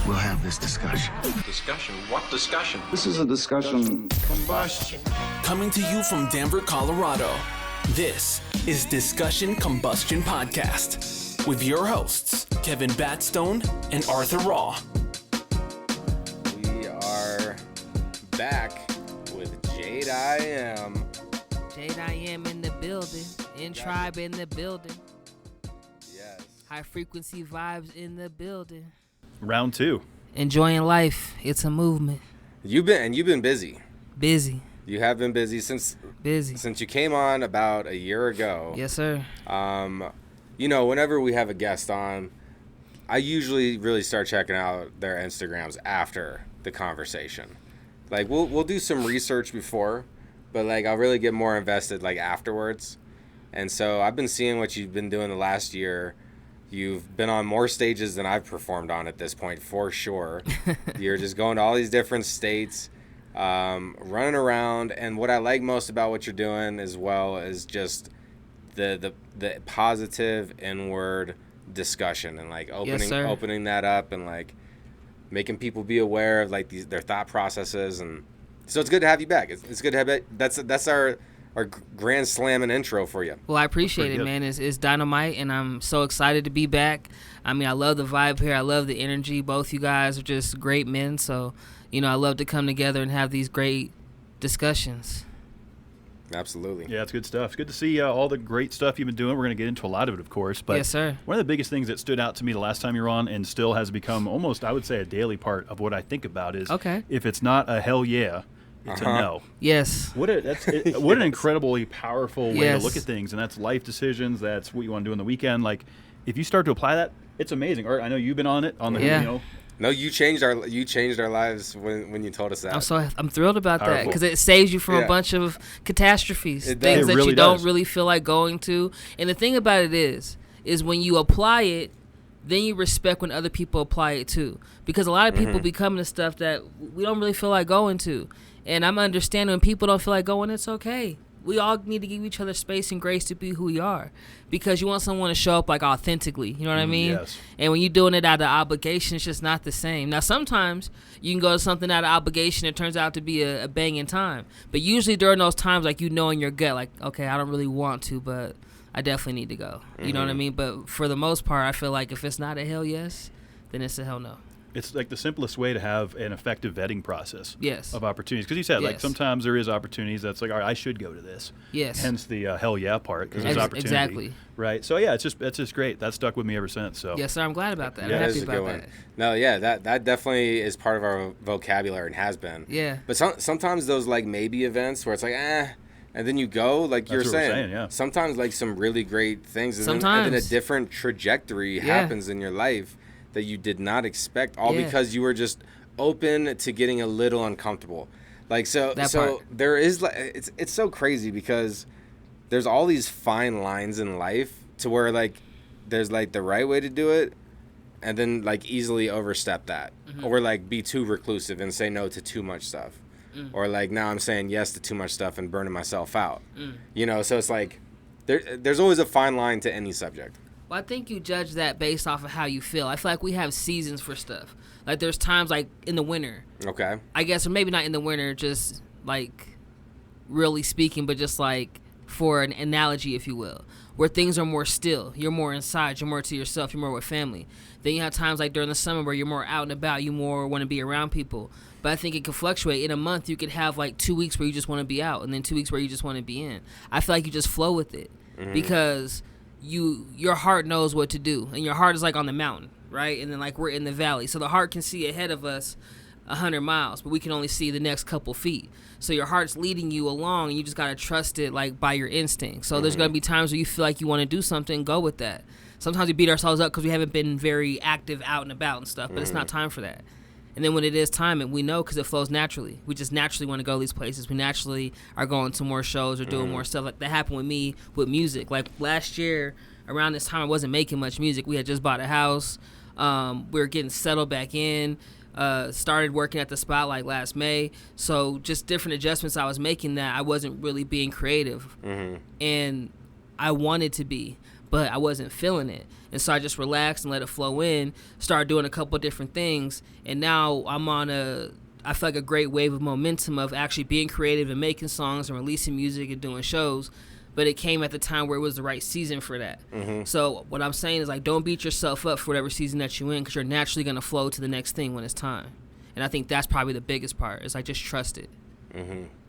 we'll have this discussion. Discussion? What discussion? This is a discussion combustion. Coming to you from Denver, Colorado, this is Discussion Combustion Podcast with your hosts, Kevin Batstone and Arthur Raw. We are back with Jade IAM. Jade IAM in the building, Tribe in the building. Yes. High frequency vibes in the building. Round 2. Enjoying life. It's a movement. You've been busy. Busy. You have been busy since you came on about a year ago. Yes, sir. Whenever we have a guest on, I usually really start checking out their Instagrams after the conversation. Like we'll do some research before, but like I'll really get more invested like afterwards. And so I've been seeing what you've been doing the last year. You've been on more stages than I've performed on at this point, for sure. You're just going to all these different states, running around. And what I like most about what you're doing as well is just the positive inward discussion and like opening that up and like making people be aware of like their thought processes. And so it's good to have you back. It's good to have it. That's our grand slam and intro for you. Well, I appreciate it, man. It's dynamite, and I'm so excited to be back. I mean, I love the vibe here. I love the energy. Both you guys are just great men, so, I love to come together and have these great discussions. Absolutely. Yeah, it's good stuff. It's good to see all the great stuff you've been doing. We're going to get into a lot of it, of course. But yes, sir. One of the biggest things that stood out to me the last time you were on and still has become almost, I would say, a daily part of what I think about is if it's not a hell yeah, it's a no. Yes. What an incredibly powerful way to look at things, and that's life decisions. That's what you want to do on the weekend. Like, if you start to apply that, it's amazing. Art, I know you've been on it. No, you changed our lives when you told us that. I'm thrilled about that because it saves you from a bunch of catastrophes, things that really you don't really feel like going to. And the thing about it is when you apply it, then you respect when other people apply it too. Because a lot of people be coming to stuff that we don't really feel like going to. And I'm understanding when people don't feel like going, it's okay. We all need to give each other space and grace to be who we are, because you want someone to show up like authentically. You know what I mean? Yes. And when you're doing it out of obligation, it's just not the same. Now, sometimes you can go to something out of obligation. It turns out to be a banging time. But usually during those times, like, in your gut, like, okay, I don't really want to, but I definitely need to go. You know what I mean? But for the most part, I feel like if it's not a hell yes, then it's a hell no. It's like the simplest way to have an effective vetting process of opportunities. Because you said, like, sometimes there is opportunities that's like, all right, I should go to this. Yes. Hence the hell yeah part, because there's opportunity. Exactly. Right. So, yeah, that's just great. That stuck with me ever since. So. Yes, sir. I'm glad about that. Yeah, I'm happy about that. One. No, yeah, that definitely is part of our vocabulary and has been. Yeah. But sometimes those, like, maybe events where it's like, and then you go, like you're saying. Sometimes, like, some really great things. And then a different trajectory happens in your life that you did not expect, because you were just open to getting a little uncomfortable. Like, so there is, like, it's so crazy because there's all these fine lines in life to where, like, there's, like, the right way to do it and then, like, easily overstep that, or, like, be too reclusive and say no to too much stuff, or, like, now I'm saying yes to too much stuff and burning myself out. So it's like there's always a fine line to any subject. Well, I think you judge that based off of how you feel. I feel like we have seasons for stuff. Like, there's times, like, in the winter. Okay. I guess, or maybe not in the winter, just, like, really speaking, but just, like, for an analogy, if you will, where things are more still. You're more inside. You're more to yourself. You're more with family. Then you have times, like, during the summer where you're more out and about. You more want to be around people. But I think it can fluctuate. In a month, you could have, like, 2 weeks where you just want to be out, and then 2 weeks where you just want to be in. I feel like you just flow with it because your heart knows what to do, and your heart is like on the mountain, right? And then, like, we're in the valley, so the heart can see ahead of us 100 miles, but we can only see the next couple feet. So your heart's leading you along, and you just gotta trust it, like, by your instinct. So there's gonna be times where you feel like you want to do something, go with that. Sometimes we beat ourselves up because we haven't been very active out and about and stuff, but it's not time for that. And then when it is time, and we know because it flows naturally. We just naturally want to go these places. We naturally are going to more shows or doing more stuff. Like, that happened with me with music. Like, last year, around this time, I wasn't making much music. We had just bought a house. We were getting settled back in. Started working at the Spotlight last May. So just different adjustments I was making that I wasn't really being creative. And I wanted to be. but I wasn't feeling it. And so I just relaxed and let it flow in, started doing a couple different things. And now I'm on I feel like a great wave of momentum of actually being creative and making songs and releasing music and doing shows. But it came at the time where it was the right season for that. So what I'm saying is, like, don't beat yourself up for whatever season that you're in, because you're naturally going to flow to the next thing when it's time. And I think that's probably the biggest part, is like, just trust it.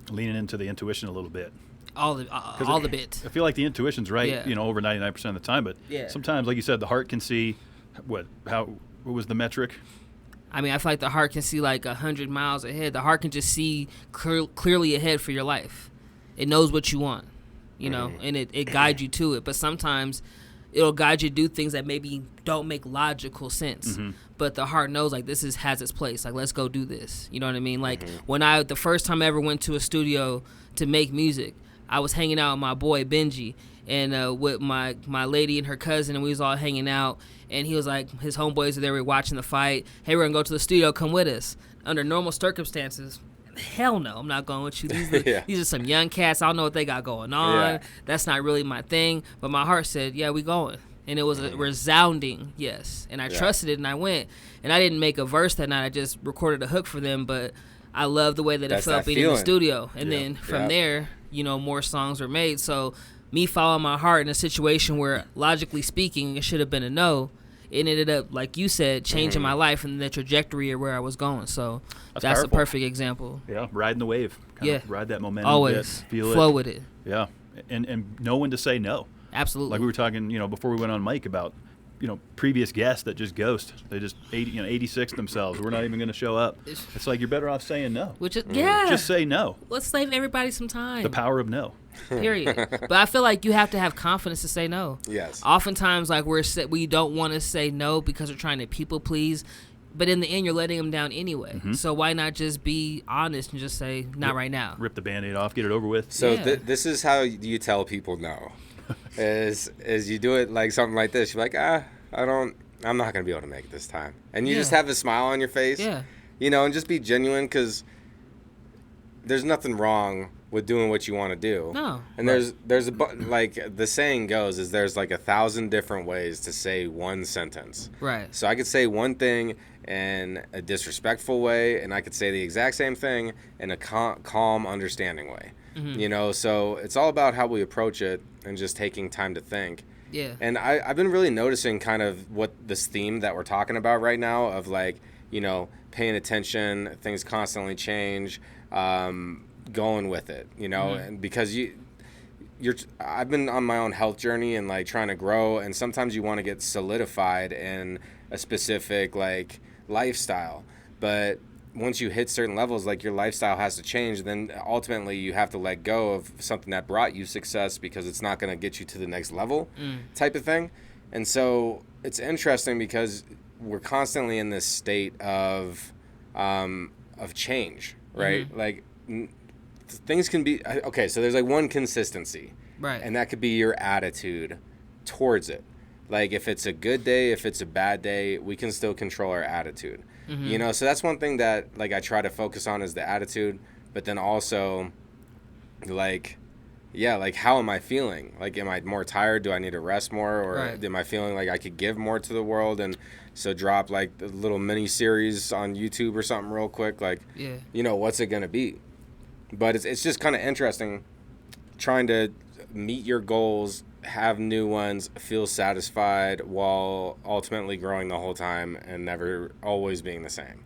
Leaning into the intuition a little bit. All the bit. I feel like the intuition's right, over 99% of the time. But sometimes, like you said, the heart can see, what was the metric? I mean, I feel like the heart can see like 100 miles ahead. The heart can just see clearly ahead for your life. It knows what you want. And it guides you to it. But sometimes it'll guide you to do things that maybe don't make logical sense. But the heart knows, like, this has its place. Like, let's go do this. You know what I mean? Like, when the first time I ever went to a studio to make music, I was hanging out with my boy Benji and with my lady and her cousin, and we was all hanging out. And he was like, his homeboys were there, we were watching the fight. Hey, we're going to go to the studio. Come with us. Under normal circumstances, hell no, I'm not going with you. These are some young cats. I don't know what they got going on. That's not really my thing. But my heart said, yeah, we going. And it was a resounding yes. And I trusted it, and I went. And I didn't make a verse that night. I just recorded a hook for them. But I love the way that it felt being in the studio. And then from there, more songs were made. So me following my heart in a situation where, logically speaking, it should have been a no, it ended up, like you said, changing my life and the trajectory of where I was going. So that's a perfect example. Yeah, riding the wave. Ride that momentum. Always. Feel flow with it. Yeah, and know when to say no. Absolutely. Like we were talking, before we went on mic about, previous guests that just ghost. They just 86 themselves. We're not even going to show up. It's like, you're better off saying no. Just say no. Let's save everybody some time. The power of no. Period. But I feel like you have to have confidence to say no. Yes. Oftentimes, like, we don't want to say no because we're trying to people please, but in the end, you're letting them down anyway. So why not just be honest and just say, not right now? Rip the Band-Aid off, get it over with. So this is how you tell people no. is you do it like something like this. You're like, I'm not going to be able to make it this time. And you just have a smile on your face. Yeah. And just be genuine, because there's nothing wrong with doing what you want to do. No. And there's like the saying goes, is there's like 1,000 different ways to say one sentence. Right. So I could say one thing in a disrespectful way, and I could say the exact same thing in a calm, understanding way. So it's all about how we approach it and just taking time to think. Yeah. And I've been really noticing kind of what this theme that we're talking about right now of, like, paying attention, things constantly change, going with it, and because I've been on my own health journey and, like, trying to grow, and sometimes you want to get solidified in a specific, like, lifestyle, but once you hit certain levels, like, your lifestyle has to change, then ultimately you have to let go of something that brought you success, because it's not going to get you to the next level type of thing. And so it's interesting because we're constantly in this state of change, right? Like, things can be, okay, so there's like one consistency, right? And that could be your attitude towards it. Like, if it's a good day, if it's a bad day, we can still control our attitude. So that's one thing that, like, I try to focus on, is the attitude, but then also, like, how am I feeling? Like, am I more tired? Do I need to rest more? Or am I feeling like I could give more to the world? And so drop, like, a little mini series on YouTube or something real quick. Like, what's it going to be? But it's just kind of interesting trying to meet your goals, have new ones, feel satisfied, while ultimately growing the whole time and never always being the same.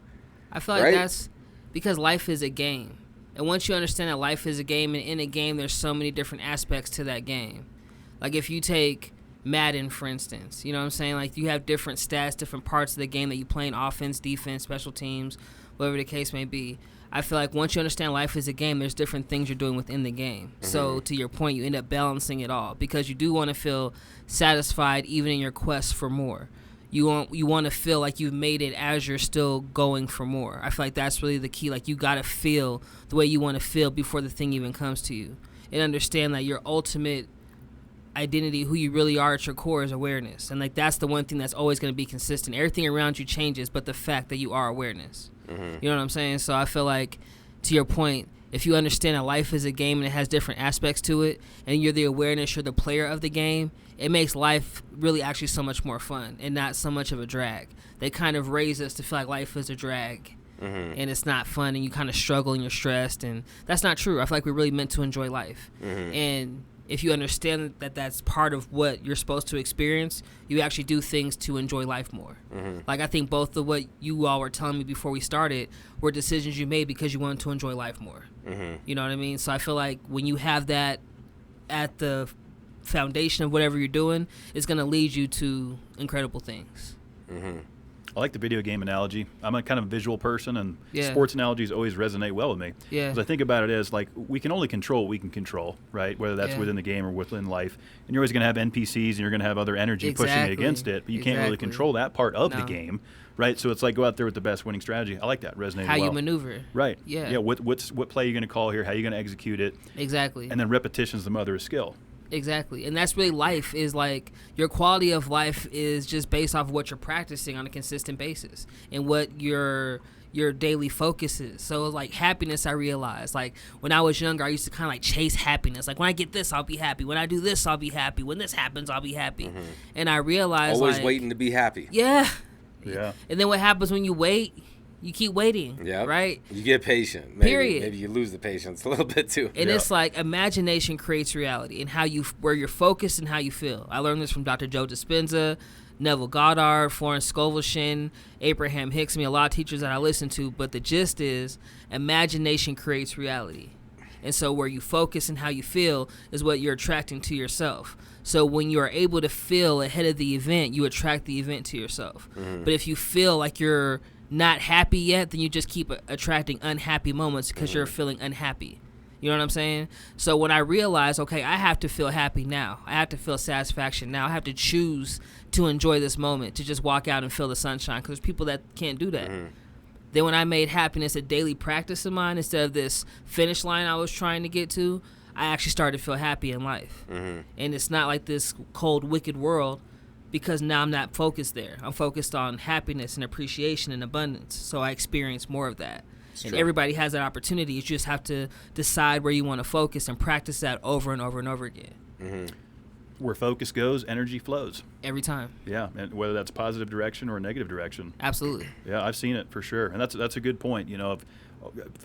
I feel like that's because life is a game. And once you understand that life is a game, and in a game there's so many different aspects to that game. Like, if you take Madden, for instance, you know what I'm saying? Like, you have different stats, different parts of the game that you play in: offense, defense, special teams, whatever the case may be. I feel like once you understand life is a game, there's different things you're doing within the game. So to your point, you end up balancing it all, because you do want to feel satisfied even in your quest for more. You want to feel like you've made it as you're still going for more. I feel like that's really the key. Like, you got to feel the way you want to feel before the thing even comes to you, and understand that your ultimate identity, who you really are at your core, is awareness. And, like, that's the one thing that's always going to be consistent. Everything around you changes, but the fact that you are awareness. You know what I'm saying? So I feel like, to your point, if you understand that life is a game and it has different aspects to it, and you're the awareness, you're the player of the game, it makes life really actually so much more fun and not so much of a drag. They kind of raise us to feel like life is a drag, and it's not fun, and you kind of struggle and you're stressed, and that's not true. I feel like we're really meant to enjoy life, and if you understand that that's part of what you're supposed to experience, you actually do things to enjoy life more. Like, I think both of what you all were telling me before we started were decisions you made because you wanted to enjoy life more. You know what I mean? So I feel like when you have that at the foundation of whatever you're doing, it's going to lead you to incredible things. I like the video game analogy. I'm a kind of visual person, and Yeah. sports analogies always resonate well with me. Yeah. Because I think about it as, like, we can only control what we can control, right? Whether that's Yeah. within the game or within life. And you're always going to have NPCs, and you're going to have other energy pushing Exactly. against it, but you can't really Exactly. control that part of the No. game, right? So it's like, go out there with the best winning strategy. I like that. Resonating How well. you maneuver. Right. Yeah. Yeah. What play are you going to call here? How are you going to execute it? Exactly. And then repetition's the mother of skill. Exactly. And that's really life, is like your quality of life is just based off of what you're practicing on a consistent basis and what your daily focus is. So like happiness, I realized, like when I was younger, I used to kind of like chase happiness. Like when I get this, I'll be happy. When I do this, I'll be happy. When this happens, I'll be happy. And I realized Always like, waiting to be happy. Yeah. Yeah. And then what happens when you wait? You keep waiting. Yeah. Right? You get patient. Maybe, Period. Maybe you lose the patience a little bit too. And Yeah. it's like imagination creates reality, and where you're focused and how you feel. I learned this from Dr. Joe Dispenza, Neville Goddard, Florence Scovelson, Abraham Hicks, a lot of teachers that I listen to. But the gist is imagination creates reality. And so where you focus and how you feel is what you're attracting to yourself. So when you are able to feel ahead of the event, you attract the event to yourself. But if you feel like you're not happy yet, then you just keep attracting unhappy moments because you're feeling unhappy. You know what I'm saying? So when I realized, okay, I have to feel happy now. I have to feel satisfaction now. I have to choose to enjoy this moment, to just walk out and feel the sunshine, because there's people that can't do that. Then when I made happiness a daily practice of mine instead of this finish line I was trying to get to, I actually started to feel happy in life. And it's not like this cold, wicked world, because now I'm not focused there. I'm focused on happiness and appreciation and abundance. So I experience more of that. And true. everybody has that opportunity. You just have to decide where you want to focus and practice that over and over and over again. Where focus goes, energy flows. Every time. Yeah, and whether that's positive direction or a negative direction. Absolutely. Yeah, I've seen it for sure, and that's a good point. You know,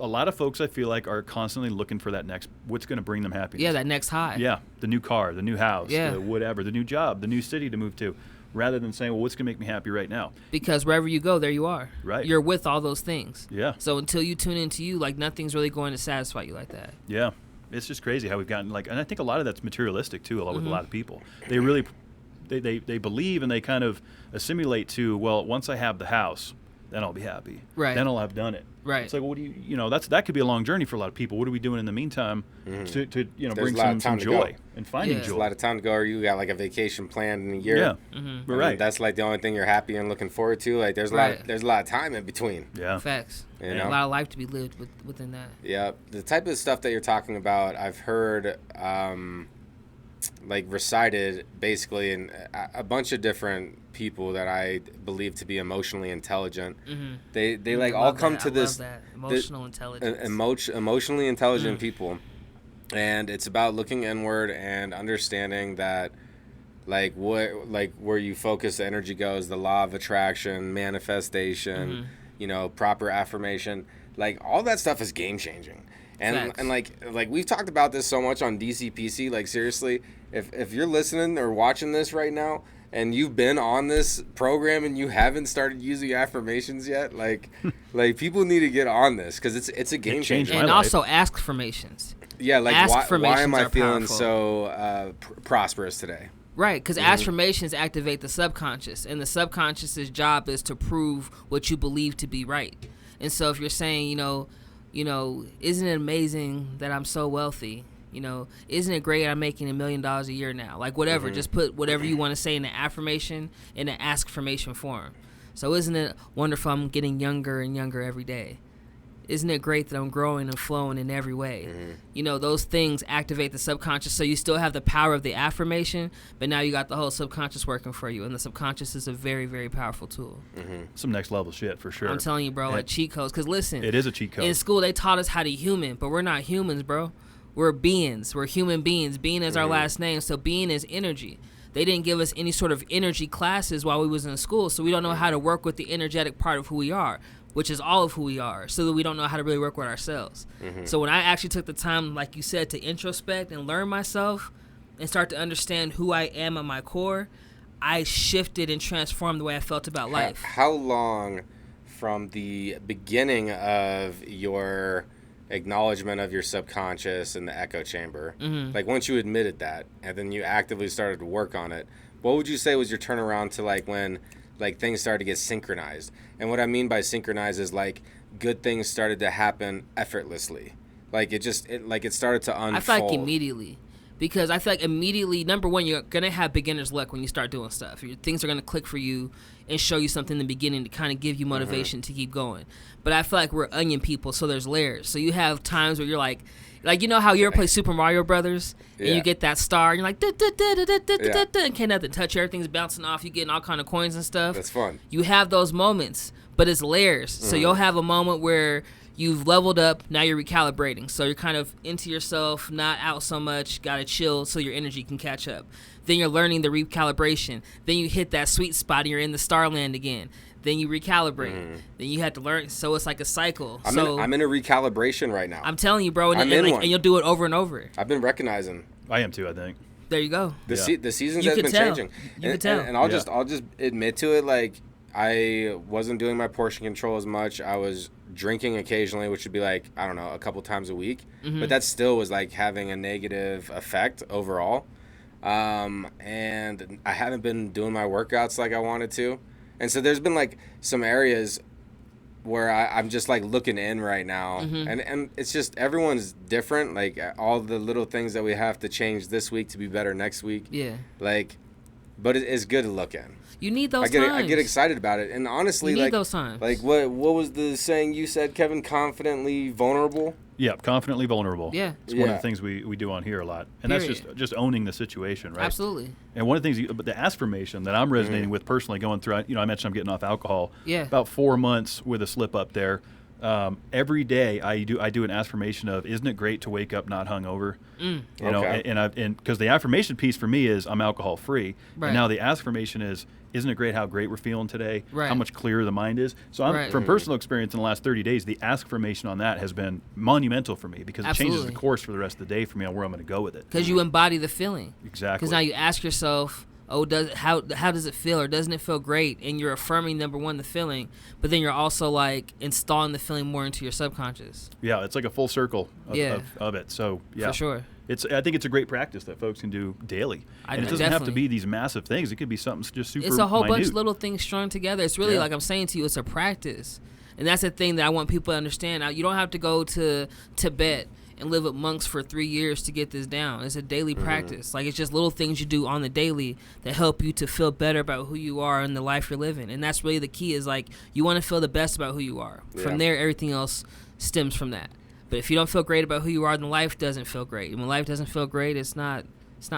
a lot of folks I feel like are constantly looking for that next, what's going to bring them happiness. Yeah, that next high. Yeah, the new car, the new house, Yeah. the whatever, the new job, the new city to move to, rather than saying, well, what's going to make me happy right now? Because wherever you go, there you are. Right. You're with all those things. Yeah. So until you tune into you, like nothing's really going to satisfy you like that. Yeah, it's just crazy how we've gotten like, and I think a lot of that's materialistic too, with a lot of people. They really, they believe and they kind of assimilate to, well, once I have the house, then I'll be happy. Right. Then I'll have done it. Right. It's like, well, what do you know, that could be a long journey for a lot of people. What are we doing in the meantime to There's bring a lot of some time to joy go. and finding Yeah. There's a joy? lot of time to go, or you got like a vacation planned in a year. Yeah, I mean, right. that's like the only thing you're happy and looking forward to. Like there's Right. there's a lot of time in between. Yeah. Facts. You And know? a lot of life to be lived within that. Yeah, the type of stuff that you're talking about, I've heard like recited basically in a bunch of different people that I believe to be emotionally intelligent. They like I all love come that. to I this love that. Emotional intelligence. emotionally intelligent people, and it's about looking inward and understanding that like where you focus the energy goes, the law of attraction, manifestation, you know, proper affirmation, like all that stuff is game changing. And Facts. and like we've talked about this so much on DCPC, like seriously, if you're listening or watching this right now and you've been on this program and you haven't started using affirmations yet, like people need to get on this, because it's a game changed changer. my and life. also ask formations. Yeah, like Ask why am I formations are feeling powerful. so prosperous today? Right, because affirmations activate the subconscious, and the subconscious's job is to prove what you believe to be right. And so if you're saying, you know, isn't it amazing that I'm so wealthy? You know, isn't it great I'm making $1 million a year now? Like whatever, just put whatever you want to say in the affirmation in the ask formation form. So isn't it wonderful I'm getting younger and younger every day? isn't it great that I'm growing and flowing in every way? Mm-hmm. You know, those things activate the subconscious, so you still have the power of the affirmation, but now you got the whole subconscious working for you, and the subconscious is a very, very powerful tool. Some next level shit for sure. I'm telling you, bro, like cheat codes. Because listen, it is a cheat code. in school, they taught us how to human, but we're not humans, bro. We're beings. We're human beings. Being is our last name, so being is energy. They didn't give us any sort of energy classes while we was in school, so we don't know how to work with the energetic part of who we are, which is all of who we are, so that we don't know how to really work with ourselves. So when I actually took the time, like you said, to introspect and learn myself and start to understand who I am at my core, I shifted and transformed the way I felt about life. How long from the beginning of your acknowledgement of your subconscious in the echo chamber, like once you admitted that and then you actively started to work on it, what would you say was your turnaround to like when like things started to get synchronized? And what I mean by synchronized is like good things started to happen effortlessly. Like it started to unfold. I feel like immediately. Because I feel like immediately, number one, you're going to have beginner's luck when you start doing stuff. Things are going to click for you and show you something in the beginning to kind of give you motivation to keep going. But I feel like we're onion people, so there's layers. So you have times where you're like you know how you ever play Super Mario Brothers and you get that star and you're like, and can't nothing touch you. Everything's bouncing off. You're getting all kind of coins and stuff. That's fun. You have those moments, but it's layers. So you'll have a moment where you've leveled up, now you're recalibrating. So you're kind of into yourself, not out so much, gotta chill so your energy can catch up. Then you're learning the recalibration. Then you hit that sweet spot and you're in the starland again. Then you recalibrate. Then you have to learn. So it's like a cycle. I'm in a recalibration right now. I'm telling you, bro, I'm in one. and you'll do it over and over. I've been recognizing. I am too, I think. There you go. The seasons You have can been tell. changing. You can tell. And I'll just admit to it, like I wasn't doing my portion control as much. I was drinking occasionally, which would be like, I don't know, a couple times a week. But that still was like having a negative effect overall. And I haven't been doing my workouts like I wanted to. And so there's been like some areas where I'm just like looking in right now. And it's just everyone's different. Like all the little things that we have to change this week to be better next week. Yeah. Like, but it's good to look in. You need those times. times. I get excited about it. And honestly, you need like those times. Like what was the saying you said, Kevin? Confidently vulnerable? Yeah, confidently vulnerable. Yeah. It's one of the things we do on here a lot. And that's just owning the situation, right? Absolutely. And one of the things, but the affirmation that I'm resonating with personally going through, I mentioned I'm getting off alcohol. Yeah. About 4 months with a slip up there. Every day I do an affirmation of, isn't it great to wake up not hungover? You know, and because the affirmation piece for me is I'm alcohol free. Right. And now the affirmation is, isn't it great how great we're feeling today? Right. How much clearer the mind is? So from personal experience in the last 30 days, the affirmation on that has been monumental for me because it changes the course for the rest of the day for me on where I'm going to go with it. Because you embody the feeling. Exactly. Because now you ask yourself, how does it feel, or doesn't it feel great? And you're affirming, number one, the feeling, but then you're also like installing the feeling more into your subconscious. Yeah, it's like a full circle of it. So yeah, for sure. I think it's a great practice that folks can do daily. And it doesn't have to be these massive things. It could be something just super It's a whole minute. bunch of little things strung together. It's really like I'm saying to you, it's a practice. And that's the thing that I want people to understand. Now, you don't have to go to Tibet and live with monks for 3 years to get this down. It's a daily practice. Like, it's just little things you do on the daily that help you to feel better about who you are and the life you're living. And that's really the key, is like, you want to feel the best about who you are. From there, everything else stems from that. But if you don't feel great about who you are, then life doesn't feel great. And when life doesn't feel great, it's not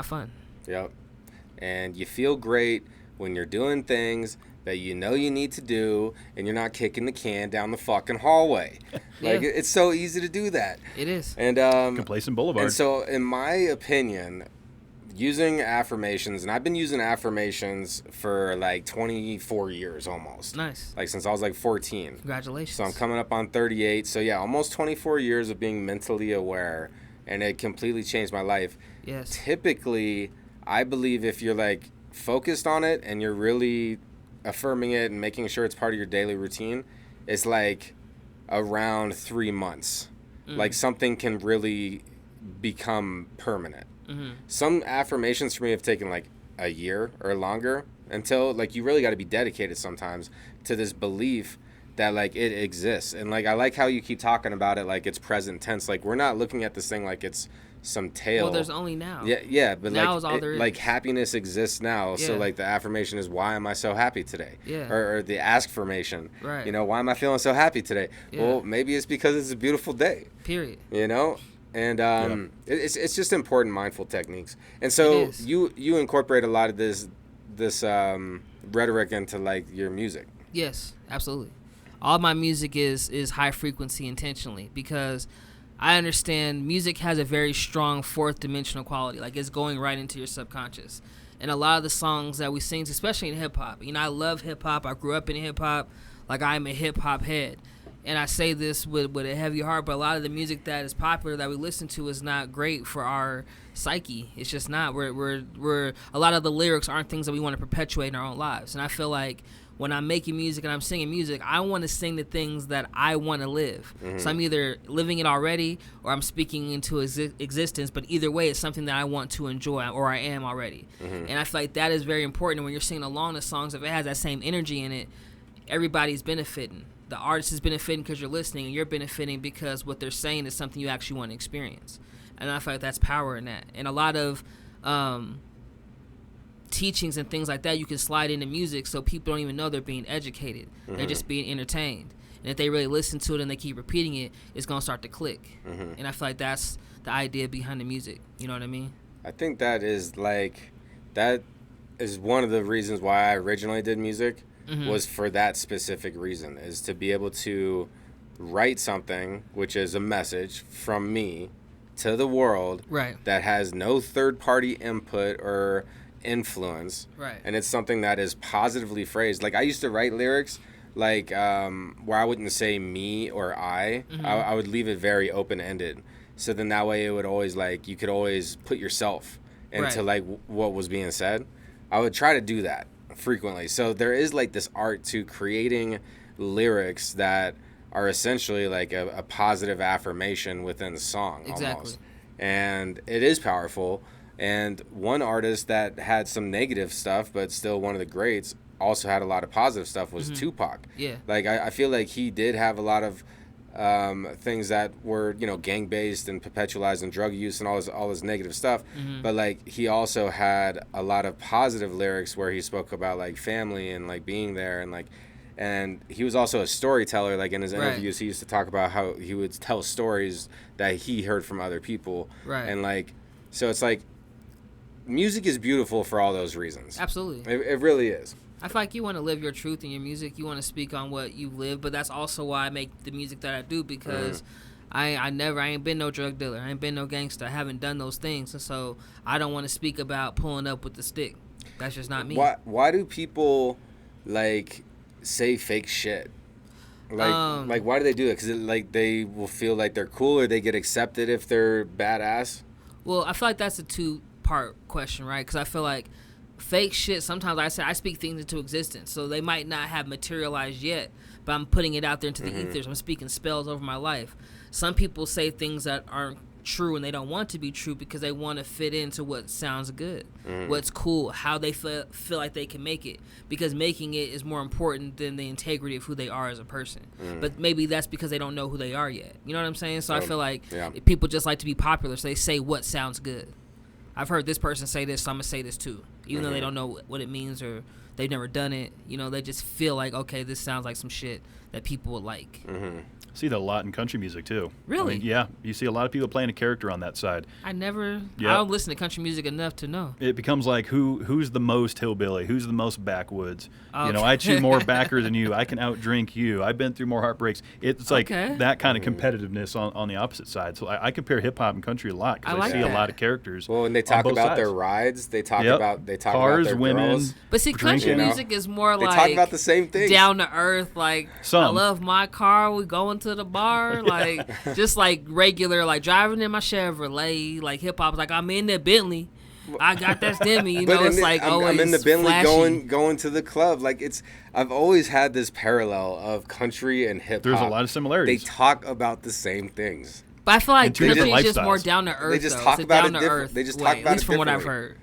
fun. Yep. And you feel great when you're doing things that you know you need to do, and you're not kicking the can down the fucking hallway. Like, it's so easy to do that. It is. And Complacent Boulevard. And so, in my opinion, using affirmations, and I've been using affirmations for like 24 years almost. Nice. Like since I was like 14. Congratulations. So I'm coming up on 38. So yeah, almost 24 years of being mentally aware, and it completely changed my life. Yes. Typically, I believe if you're like focused on it and you're really affirming it and making sure it's part of your daily routine, it's like around 3 months. Like something can really become permanent. Some affirmations for me have taken like a year or longer, until like you really got to be dedicated sometimes to this belief that like it exists. And like I like how you keep talking about it like it's present tense. Like we're not looking at this thing like it's some tail. Well, there's only now. Yeah, but now like is all there is. like happiness exists now. So Yeah. like the affirmation is, why am I so happy today? Yeah. Or the ask formation. Right. You know, why am I feeling so happy today? Yeah. Well, maybe it's because it's a beautiful day. Period. You know. And it's just important mindful techniques. And It so is. you incorporate a lot of this rhetoric into like your music. Yes, absolutely. All my music is high frequency intentionally, because I understand music has a very strong fourth dimensional quality. Like, it's going right into your subconscious. And a lot of the songs that we sing, especially in hip hop, you know, I love hip hop. I grew up in hip hop. Like, I'm a hip hop head. And I say this with a heavy heart, but a lot of the music that is popular that we listen to is not great for our psyche. It's just not. We're a lot of the lyrics aren't things that we want to perpetuate in our own lives. And I feel like when I'm making music and I'm singing music, I want to sing the things that I want to live. Mm-hmm. So I'm either living it already or I'm speaking into existence, but either way, it's something that I want to enjoy, or I am already. Mm-hmm. And I feel like that is very important. When you're singing along to songs, if it has that same energy in it, everybody's benefiting. The artist is benefiting because you're listening, and you're benefiting because what they're saying is something you actually want to experience. And I feel like that's power in that. And a lot of teachings and things like that, you can slide into music so people don't even know they're being educated. Mm-hmm. They're just being entertained. And if they really listen to it and they keep repeating it, it's going to start to click. Mm-hmm. And I feel like that's the idea behind the music. You know what I mean? I think that is one of the reasons why I originally did music. Mm-hmm. Was for that specific reason, is to be able to write something which is a message from me to the world, Right. that has no third-party input or influence, Right. and it's something that is positively phrased. Like, I used to write lyrics like where I wouldn't say me or I. Mm-hmm. I would leave it very open-ended, so then that way it would always, like, you could always put yourself into Right. like what was being said. I would try to do that frequently. So there is like this art to creating lyrics that are essentially like a positive affirmation within the song. Exactly. Almost. And it is powerful. And one artist that had some negative stuff, but still one of the greats, also had a lot of positive stuff, was Tupac. Yeah. Like, I feel like he did have a lot of things that were, you know, gang based and perpetualizing drug use and all this negative stuff. Mm-hmm. But like, he also had a lot of positive lyrics where he spoke about like family and like being there, and like, and he was also a storyteller. Like, in his interviews, he used to talk about how he would tell stories that he heard from other people. Right. And like, so it's like, music is beautiful for all those reasons. Absolutely. It really is. I feel like you want to live your truth in your music. You want to speak on what you live, but that's also why I make the music that I do, because I ain't been no drug dealer. I ain't been no gangster. I haven't done those things. And so I don't want to speak about pulling up with the stick. That's just not me. Why do people like say fake shit? Like why do they do it? Because like they will feel like they're cool, or they get accepted if they're badass? Well, I feel like that's a two-part question, right? Because I feel like fake shit, sometimes I speak things into existence, so they might not have materialized yet, but I'm putting it out there into the ethers. I'm speaking spells over my life. Some people say things that aren't true and they don't want to be true because they want to fit into what sounds good, what's cool, how they feel like they can make it, because making it is more important than the integrity of who they are as a person. But maybe that's because they don't know who they are yet. You know what I'm saying? So I feel like people just like to be popular, so they say what sounds good. I've heard this person say this, so I'm going to say this too. Even though they don't know what it means or they've never done it, you know, they just feel like, okay, this sounds like some shit that people would like. See that a lot in country music too. Really? I mean, yeah, you see a lot of people playing a character on that side. I don't listen to country music enough to know. It becomes like who's the most hillbilly, who's the most backwoods. Okay. You know, I chew more backer than you. I can outdrink you. I've been through more heartbreaks. It's like that kind of competitiveness on the opposite side. So I compare hip hop and country a lot because I see a lot of characters. Well, when they talk about their rides, they talk about cars, about their women. girls. But see, country music is more like they talk about the same thing, down to earth. Like, I love my car. We going to the bar. Like, just like regular, like driving in my Chevrolet. Like hip hop, like I'm in the Bentley. I got that stimmy. You know, it's like always I'm in the Bentley flashy. going to the club. Like I've always had this parallel of country and hip hop. There's a lot of similarities. They talk about the same things. But I feel like two country different is just more lifestyles. down to earth. They just though. talk It's about down it to different. earth They just way, talk about at least it from what I've differently. heard.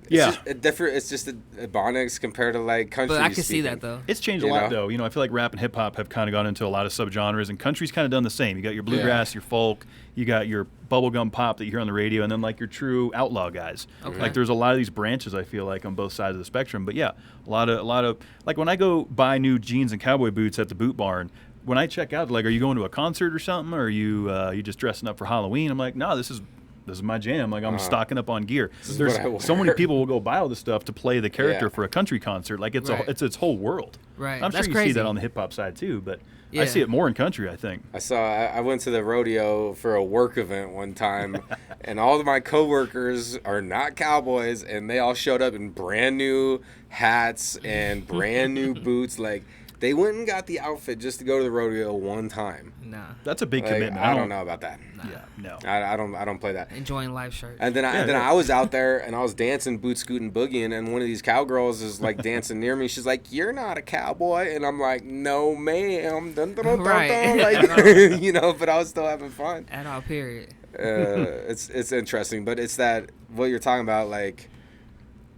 It's just different. It's just a Ebonics compared to like country. But I can see that though. It's changed a lot, though. You know, I feel like rap and hip hop have kind of gone into a lot of subgenres, and country's kind of done the same. You got your bluegrass, your folk, you got your bubblegum pop that you hear on the radio, and then like your true outlaw guys. Okay. Like there's a lot of these branches, I feel like, on both sides of the spectrum. But yeah, a lot of like when I go buy new jeans and cowboy boots at the Boot Barn, when I check out, like, are you going to a concert or something, or are you just dressing up for Halloween? I'm like, no, this is my jam. Like, I'm stocking up on gear. There's so many people will go buy all this stuff to play the character for a country concert. Like, it's Right. it's its whole world. Right. I'm That's sure you crazy. see that on the hip hop side too, but Yeah. I see it more in country, I think. I went to the rodeo for a work event one time, and all of my coworkers are not cowboys, and they all showed up in brand new hats and brand new boots. Like, they went and got the outfit just to go to the rodeo one time. Nah. That's a big Like, commitment. I don't know about that. Yeah, no. I don't play that. Enjoying life shirt. And then I was out there and I was dancing, boot scooting, boogieing, and one of these cowgirls is like dancing near me. She's like, "You're not a cowboy," and I'm like, "No, ma'am." Dun, dun, dun, dun, Right. dun. Like, you know, but I was still having fun. At all, period. It's interesting, but it's that what you're talking about, like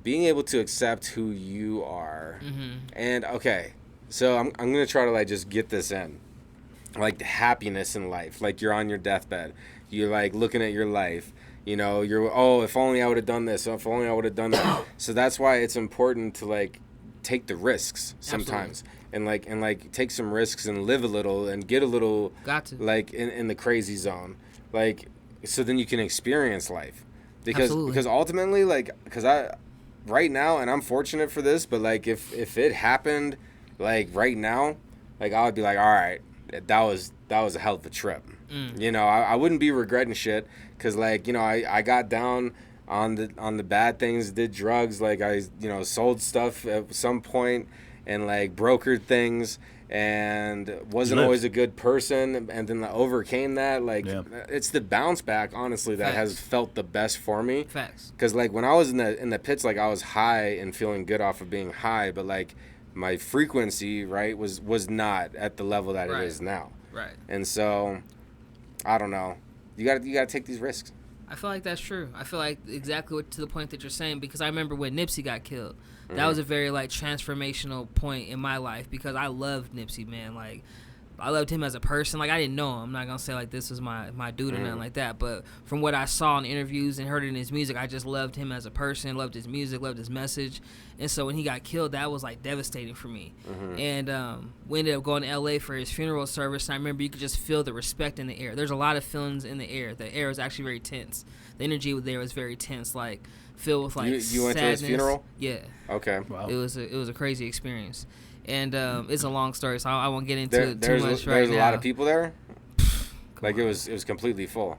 being able to accept who you are. And okay, so I'm gonna try to like just get this in. Like the happiness in life, like you're on your deathbed, you're like looking at your life, you know, if only I would have done this, if only I would have done that. So that's why it's important to like take the risks sometimes. and take some risks and live a little and get a little Got to. like in the crazy zone, like so then you can experience life, because Absolutely. ultimately, like, because I right now, and I'm fortunate for this, but like if it happened like right now, like I would be like, all right, that was a hell of a trip. You know, I wouldn't be regretting shit, because like, you know, I got down on the bad things, did drugs, like I, you know, sold stuff at some point and like brokered things and wasn't always a good person, and then I overcame that. Like, it's the bounce back, honestly, that has felt the best for me. Facts. Because like when I was in the pits, like I was high and feeling good off of being high, but like my frequency, right, was not at the level that it is now. Right. And so, I don't know. You gotta take these risks. I feel like that's true. I feel like exactly to the point that you're saying, because I remember when Nipsey got killed. That was a very like transformational point in my life, because I loved Nipsey, man. Like, I loved him as a person. Like, I didn't know him. I'm not gonna say like this was my dude or nothing like that. But from what I saw in interviews and heard in his music, I just loved him as a person. Loved his music. Loved his message. And so when he got killed, that was like devastating for me. And we ended up going to LA for his funeral service. And I remember you could just feel the respect in the air. There's a lot of feelings in the air. The air was actually very tense. The energy there was very tense, like filled with like you went to his sadness. funeral? Yeah. Okay. Wow. It was a crazy experience. And it's a long story, so I won't get into it too much right now. There's a lot of people there. Like it was completely full.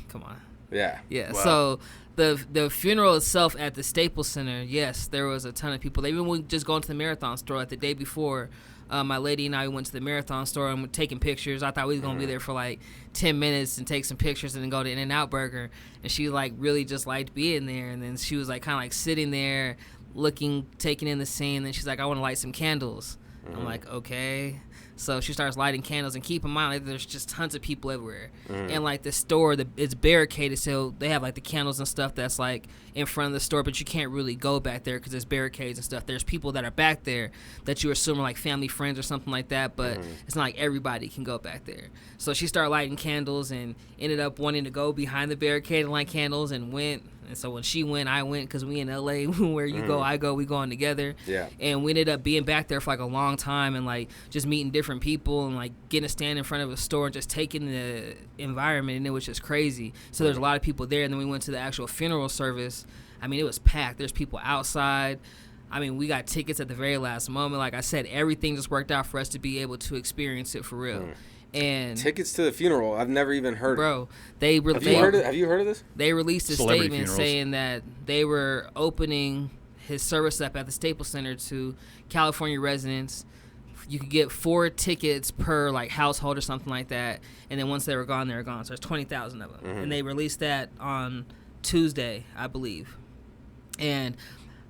Come on. Yeah. Yeah. Wow. So the funeral itself at the Staples Center, yes, there was a ton of people. They even went just going to the Marathon store like the day before. My lady and I went to the Marathon store and were taking pictures. I thought we was gonna be there for like 10 minutes and take some pictures and then go to In-N-Out Burger. And she like really just liked being there. And then she was like kind of like sitting there, looking, taking in the scene. And then she's like, I want to light some candles. I'm like, okay. So she starts lighting candles, and keep in mind, like, there's just tons of people everywhere. And like the store, it's barricaded, so they have like the candles and stuff that's like in front of the store, but you can't really go back there because there's barricades and stuff. There's people that are back there that you assume are like family, friends, or something like that, but it's not like everybody can go back there. So she started lighting candles and ended up wanting to go behind the barricade and light candles, and went. And so when she went, I went, because we in LA, where you go, I go, we going together. Yeah. And we ended up being back there for like a long time, and like just meeting different people, and like getting a stand in front of a store and just taking the environment, and it was just crazy. So there's a lot of people there. And then we went to the actual funeral service. I mean, it was packed. There's people outside. I mean, we got tickets at the very last moment. Like I said, everything just worked out for us to be able to experience it for real. And tickets to the funeral, I've never even heard. Bro, Have you heard of this? They released a Celebrity statement funerals. saying that they were opening his service up at the Staples Center to California residents. You could get 4 tickets per like household or something like that, and then once they were gone, they were gone. So there's 20,000 of them, and they released that on Tuesday, I believe. And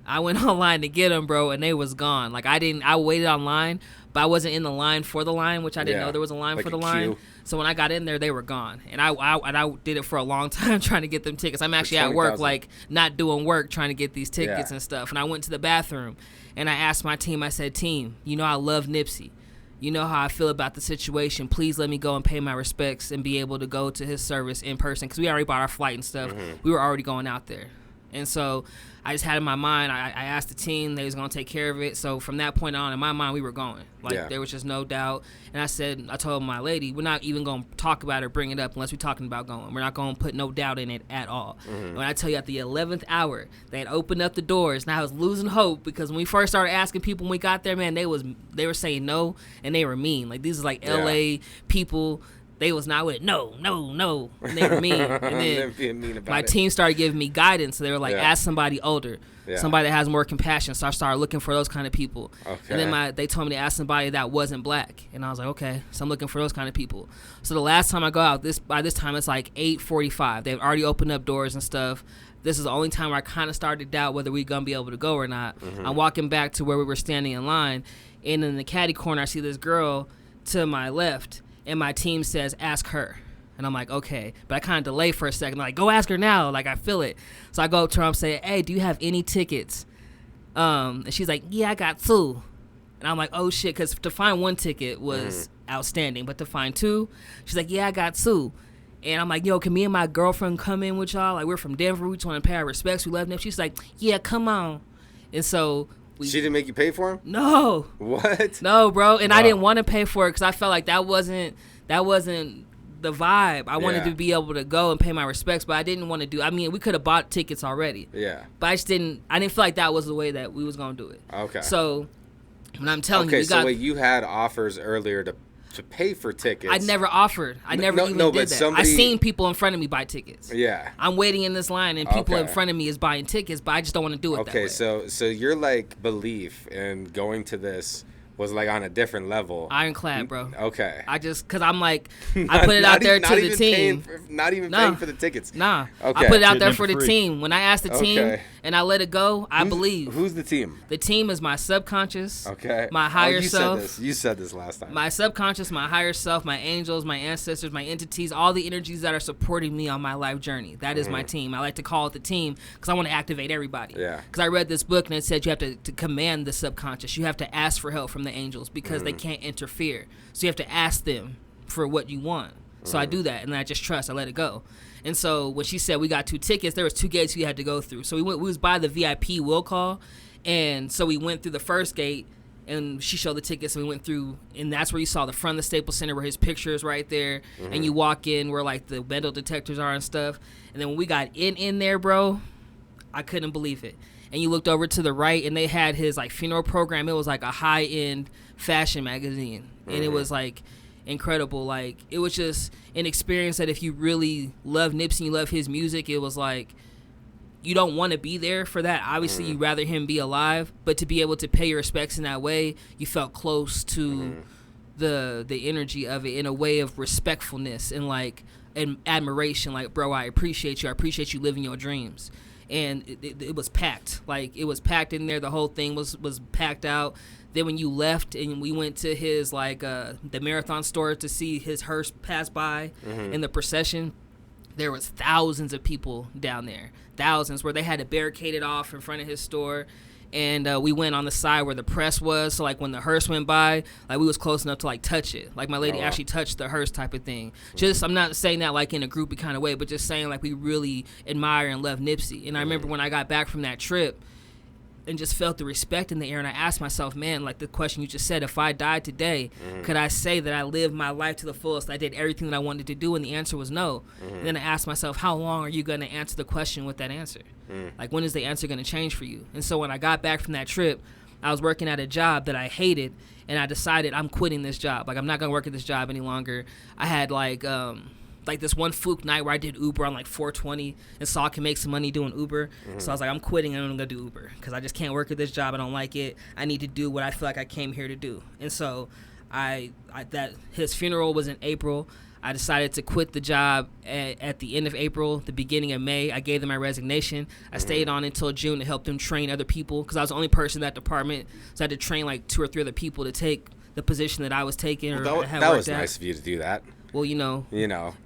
I went online to get them, bro, and they was gone. Like, I waited online, but I wasn't in the line for the line, which I didn't know there was a line like for the a line. queue. So when I got in there, they were gone. And I did it for a long time trying to get them tickets. I'm actually at work, 20,000. like, not doing work, trying to get these tickets Yeah. and stuff. And I went to the bathroom, and I asked my team, I said, team, you know I love Nipsey. You know how I feel about the situation. Please let me go and pay my respects and be able to go to his service in person. Because we already bought our flight and stuff. We were already going out there. And so I just had in my mind, I asked the team, they was going to take care of it. So from that point on, in my mind, we were going. Like, there was just no doubt. And I told my lady, we're not even going to talk about it or bring it up unless we're talking about going. We're not going to put no doubt in it at all. When I tell you at the 11th hour, they had opened up the doors. And I was losing hope because when we first started asking people when we got there, man, they were saying no, and they were mean. Like, these is like L.A. people. They was not with it. No. And they were mean. And then being mean about my it. team started giving me guidance. So they were like, ask somebody older, Yeah. somebody that has more compassion. So I started looking for those kind of people. Okay. And then they told me to ask somebody that wasn't black. And I was like, okay. So I'm looking for those kind of people. So the last time I go out, by this time it's like 8:45. They've already opened up doors and stuff. This is the only time where I kind of started to doubt whether we're going to be able to go or not. I'm walking back to where we were standing in line. And in the caddy corner, I see this girl to my left. And my team says, ask her. And I'm like, okay. But I kind of delay for a second. I'm like, go ask her now. Like, I feel it. So I go up to her and say, hey, do you have any tickets? And she's like, yeah, I got 2. And I'm like, oh, shit. Because to find 1 ticket was outstanding. But to find 2, she's like, yeah, I got 2. And I'm like, yo, can me and my girlfriend come in with y'all? Like, we're from Denver. We just want to pay our respects. We love them. She's like, yeah, come on. And so She didn't make you pay for him? No. What? No, bro. And I Wow. didn't want to pay for it because I felt like that wasn't the vibe. I wanted to be able to go and pay my respects, but I didn't want to do. I mean, we could have bought tickets already. Yeah. But I didn't feel like that was the way that we was going to do it. Okay. So when I'm telling you, Okay, we so got. wait, you had offers earlier to pay for tickets. I never offered. I never even no, did but that. somebody- I seen people in front of me buy tickets. Yeah. I'm waiting in this line, and people in Okay. front of me is buying tickets, but I just don't want to do it that way. Okay, so your like belief in going to this was like on a different level. Ironclad, bro. Okay. Because I'm like, I put it out there to the team. Not even Nah. paying for the tickets. Nah. Okay. I put it out Getting there it for for the free. team. When I asked the team Okay. and I let it go, I believe. Who's the team? The team is my subconscious, Okay. my higher self. You said this last time. My subconscious, my higher self, my angels, my ancestors, my entities, all the energies that are supporting me on my life journey. That is my team. I like to call it the team because I want to activate everybody. Yeah. Because I read this book and it said you have to command the subconscious. You have to ask for help from the angels because they can't interfere. So you have to ask them for what you want. So I do that and I just trust. I let it go. And so when she said we got 2 tickets, there was 2 gates we had to go through. So we was by the VIP will call. And so we went through the first gate. And she showed the tickets, and we went through, and that's where you saw the front of the Staples Center where his picture is right there, and you walk in where, like, the metal detectors are and stuff. And then when we got in there, bro, I couldn't believe it. And you looked over to the right, and they had his, like, funeral program. It was, like, a high-end fashion magazine, and it was, like, incredible. Like, it was just an experience that if you really love Nipsey and you love his music, it was, like, you don't want to be there for that. Obviously, you'd rather him be alive, but to be able to pay your respects in that way, you felt close to the energy of it in a way of respectfulness and like and admiration. Like, bro, I appreciate you. I appreciate you living your dreams. And it was packed. Like, it was packed in there. The whole thing was packed out. Then when you left and we went to his like the marathon store to see his hearse pass by in the procession, there was thousands of people down there. Thousands, where they had to barricade it off in front of his store. And we went on the side where the press was. So, like, when the hearse went by, like, we was close enough to, like, touch it. Like, my lady actually touched the hearse type of thing. Just, I'm not saying that, like, in a groupie kind of way, but just saying, like, we really admire and love Nipsey. And I remember when I got back from that trip and just felt the respect in the air, and I asked myself, man, like the question you just said, if I died today, could I say that I lived my life to the fullest? I did everything that I wanted to do, and the answer was no. And then I asked myself, how long are you going to answer the question with that answer? Like, when is the answer going to change for you? And so when I got back from that trip, I was working at a job that I hated, and I decided I'm quitting this job. Like, I'm not going to work at this job any longer. I had, like this one fluke night where I did Uber on like 420 and saw I can make some money doing Uber. So I was like, I'm quitting and I'm going to do Uber because I just can't work at this job. I don't like it. I need to do what I feel like I came here to do. And so that his funeral was in April. I decided to quit the job at the end of April, the beginning of May. I gave them my resignation. I stayed on until June to help them train other people because I was the only person in that department. So I had to train like 2 or 3 other people to take the position that I was taking. That was nice of you to do that. Well,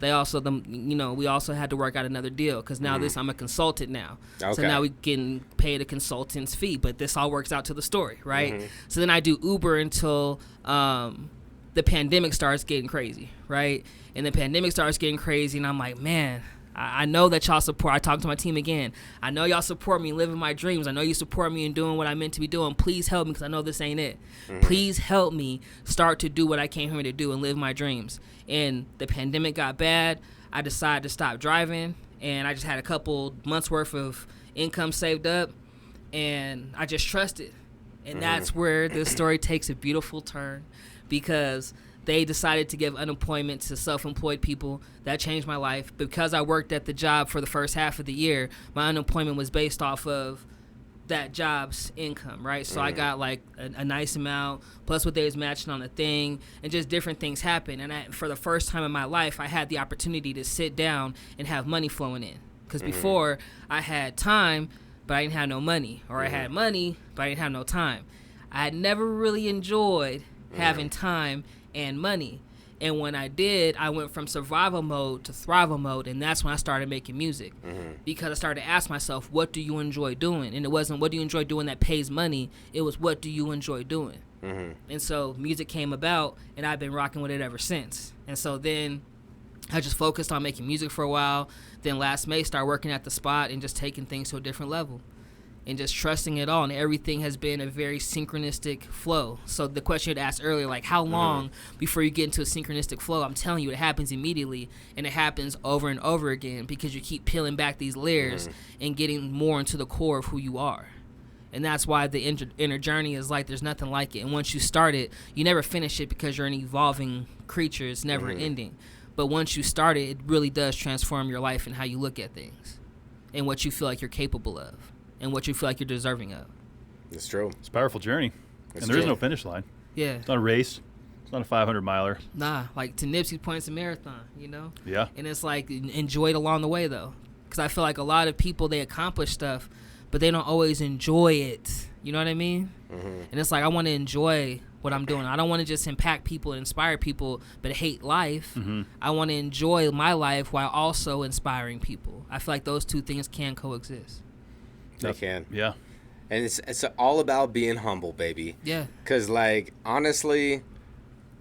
They also we also had to work out another deal because now I'm a consultant now. Okay. So now we can pay the consultant's fee, but this all works out to the story, right? So then I do Uber until the pandemic starts getting crazy, right? And the pandemic starts getting crazy, and I'm like, man, I know that y'all support. I talked to my team again. I know y'all support me in living my dreams. I know you support me in doing what I'm meant to be doing. Please help me because I know this ain't it. Please help me start to do what I came here to do and live my dreams. And the pandemic got bad. I decided to stop driving, and I just had a couple months worth of income saved up, and I just trusted. And that's where this story takes a beautiful turn because they decided to give unemployment to self-employed people. That changed my life. Because I worked at the job for the first half of the year, my unemployment was based off of that job's income, right? So I got like a nice amount, plus what they was matching on the thing, and just different things happened. And for the first time in my life, I had the opportunity to sit down and have money flowing in. Because before, I had time, but I didn't have no money. Or I had money, but I didn't have no time. I had never really enjoyed having time and money. And when I did, I went from survival mode to thrival mode, and that's when I started making music. Because I started to ask myself, what do you enjoy doing? And it wasn't what do you enjoy doing that pays money, it was what do you enjoy doing? And so music came about, and I've been rocking with it ever since. And so then I just focused on making music for a while. Then last May, started working at the spot and just taking things to a different level. And just trusting it all, and everything has been a very synchronistic flow. So the question you had asked earlier, like how long before you get into a synchronistic flow, I'm telling you, it happens immediately, and it happens over and over again because you keep peeling back these layers and getting more into the core of who you are. And that's why the inner journey is like there's nothing like it. And once you start it, you never finish it because you're an evolving creature. It's never ending. But once you start it, it really does transform your life and how you look at things and what you feel like you're capable of. And what you feel like you're deserving of. It's true. It's a powerful journey. And there is no finish line. Yeah. It's not a race. It's not a 500-miler. Nah, like to Nipsey's point, it's a marathon, Yeah. And it's like, enjoy it along the way, though. Because I feel like a lot of people, they accomplish stuff, but they don't always enjoy it. You know what I mean? And it's like, I want to enjoy what I'm doing. I don't want to just impact people and inspire people, but hate life. I want to enjoy my life while also inspiring people. I feel like those two things can coexist. They can. Yeah. And it's all about being humble, baby. Yeah. Because, like, honestly,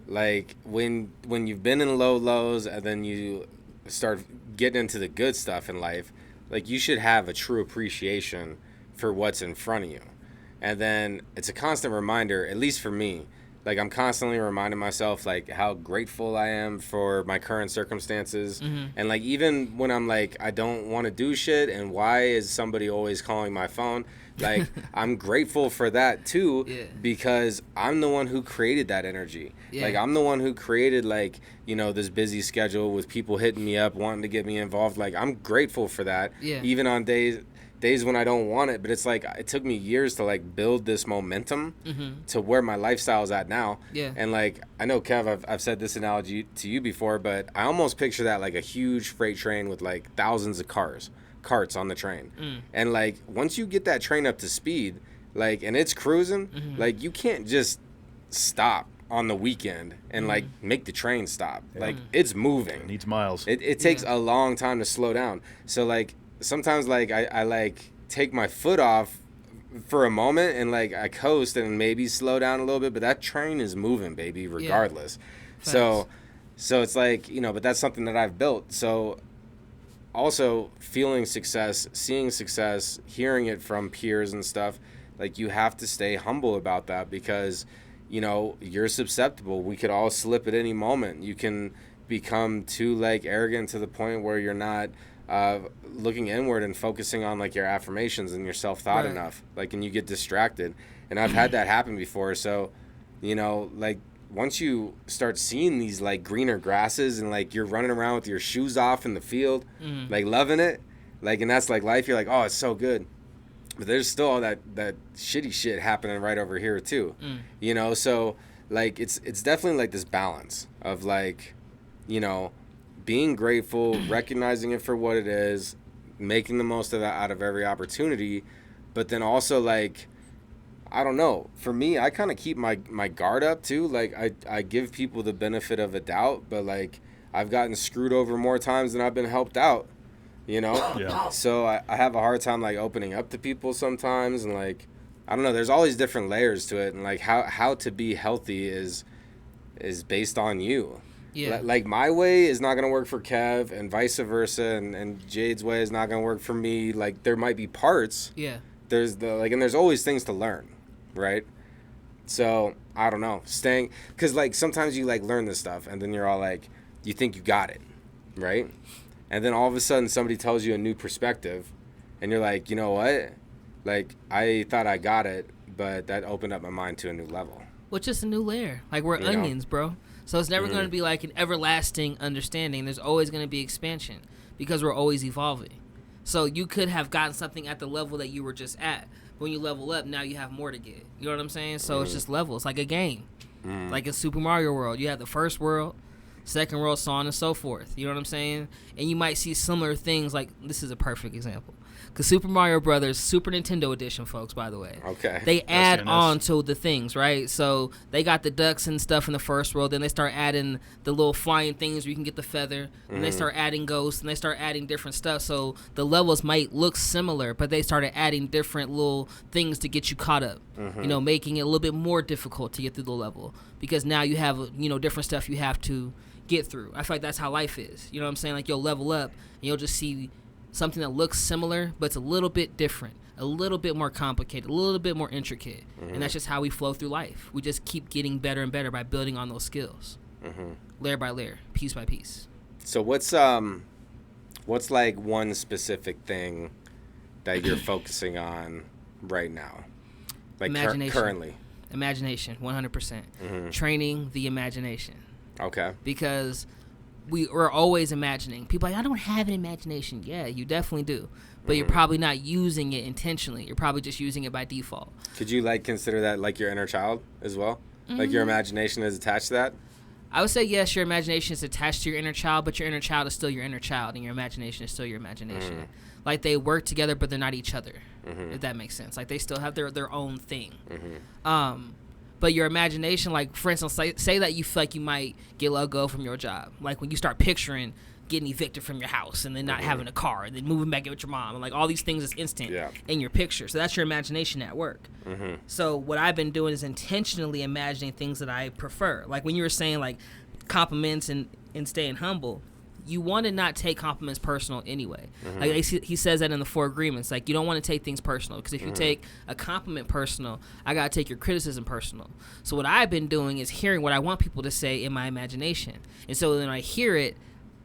like, when you've been in low lows and then you start getting into the good stuff in life, like, you should have a true appreciation for what's in front of you. And then it's a constant reminder, at least for me, like, I'm constantly reminding myself, like, how grateful I am for my current circumstances. And, like, even when I'm, like, I don't want to do shit, and why is somebody always calling my phone? Like, I'm grateful for that, too, because I'm the one who created that energy. Like, I'm the one who created, like, this busy schedule with people hitting me up, wanting to get me involved. Like, I'm grateful for that, even on days when I don't want it, but it's like it took me years to like build this momentum to where my lifestyle is at now. And like I know, Kev, I've said this analogy to you before, but I almost picture that like a huge freight train with like thousands of carts on the train. And like once you get that train up to speed, like and it's cruising, like you can't just stop on the weekend and like make the train stop. Like it's moving. It needs miles. It takes a long time to slow down. So like sometimes like I like take my foot off for a moment and like I coast and maybe slow down a little bit, but that train is moving, baby, regardless. So it's like, but that's something that I've built. So also feeling success, seeing success, hearing it from peers and stuff, like you have to stay humble about that because, you're susceptible. We could all slip at any moment. You can become too like arrogant to the point where you're not looking inward and focusing on like your affirmations and your self-thought enough, like, and you get distracted. And I've had that happen before. So, like once you start seeing these like greener grasses and like you're running around with your shoes off in the field, like loving it, like, and that's like life. You're like, oh, it's so good. But there's still all that shitty shit happening right over here too, So like it's definitely like this balance of like, you know, being grateful, recognizing it for what it is, making the most of that out of every opportunity, but then also like, I don't know, for me, I kind of keep my guard up too. Like I give people the benefit of a doubt, but like I've gotten screwed over more times than I've been helped out, you know? Yeah. So I have a hard time like opening up to people sometimes, and like, I don't know, there's all these different layers to it, and like how to be healthy is based on you. Yeah. Like my way is not going to work for Kev, and vice versa, and Jade's way is not going to work for me. Like there might be parts. Yeah. And there's always things to learn, right? So I don't know, because like sometimes you like learn this stuff and then you're all like, you think you got it, right? And then all of a sudden somebody tells you a new perspective, and you're like, you know what? Like I thought I got it, but that opened up my mind to a new level. Well, just a new layer. Like we're onions, bro. So it's never going to be like an everlasting understanding. There's always going to be expansion because we're always evolving. So you could have gotten something at the level that you were just at. When you level up, now you have more to get. You know what I'm saying? So it's just levels, like a game. Like in Super Mario World, you have the first world, second world, so on and so forth. You know what I'm saying? And you might see similar things. Like this is a perfect example. Because Super Mario Brothers, Super Nintendo Edition, folks, by the way. Okay. They add on to the things, right? So they got the ducks and stuff in the first world. Then they start adding the little flying things where you can get the feather. And they start adding ghosts. And they start adding different stuff. So the levels might look similar, but they started adding different little things to get you caught up. You know, making it a little bit more difficult to get through the level. Because now you have, you know, different stuff you have to get through. I feel like that's how life is. You know what I'm saying? Like you'll level up and you'll just see something that looks similar, but it's a little bit different, a little bit more complicated, a little bit more intricate. And that's just how we flow through life. We just keep getting better and better by building on those skills, layer by layer, piece by piece. So what's like one specific thing that you're focusing on right now? Like Imagination. Currently? Imagination, 100%. Training the imagination. Okay. Because we're always imagining. People are like, I don't have an imagination. Yeah, you definitely do. But you're probably not using it intentionally. You're probably just using it by default. Could you like consider that like your inner child as well? Like your imagination is attached to that? I would say yes, your imagination is attached to your inner child, but your inner child is still your inner child, and your imagination is still your imagination. Like they work together, but they're not each other, if that makes sense. Like they still have their own thing. But your imagination, like for instance, say that you feel like you might get let go from your job. Like when you start picturing getting evicted from your house and then not having a car and then moving back in with your mom, and like all these things is instant in your picture. So that's your imagination at work. So what I've been doing is intentionally imagining things that I prefer. Like when you were saying like compliments and staying humble, you want to not take compliments personal anyway. Like he says that in the 4 agreements. Like you don't want to take things personal, because if you take a compliment personal, I gotta take your criticism personal. So what I've been doing is hearing what I want people to say in my imagination, and so when I hear it,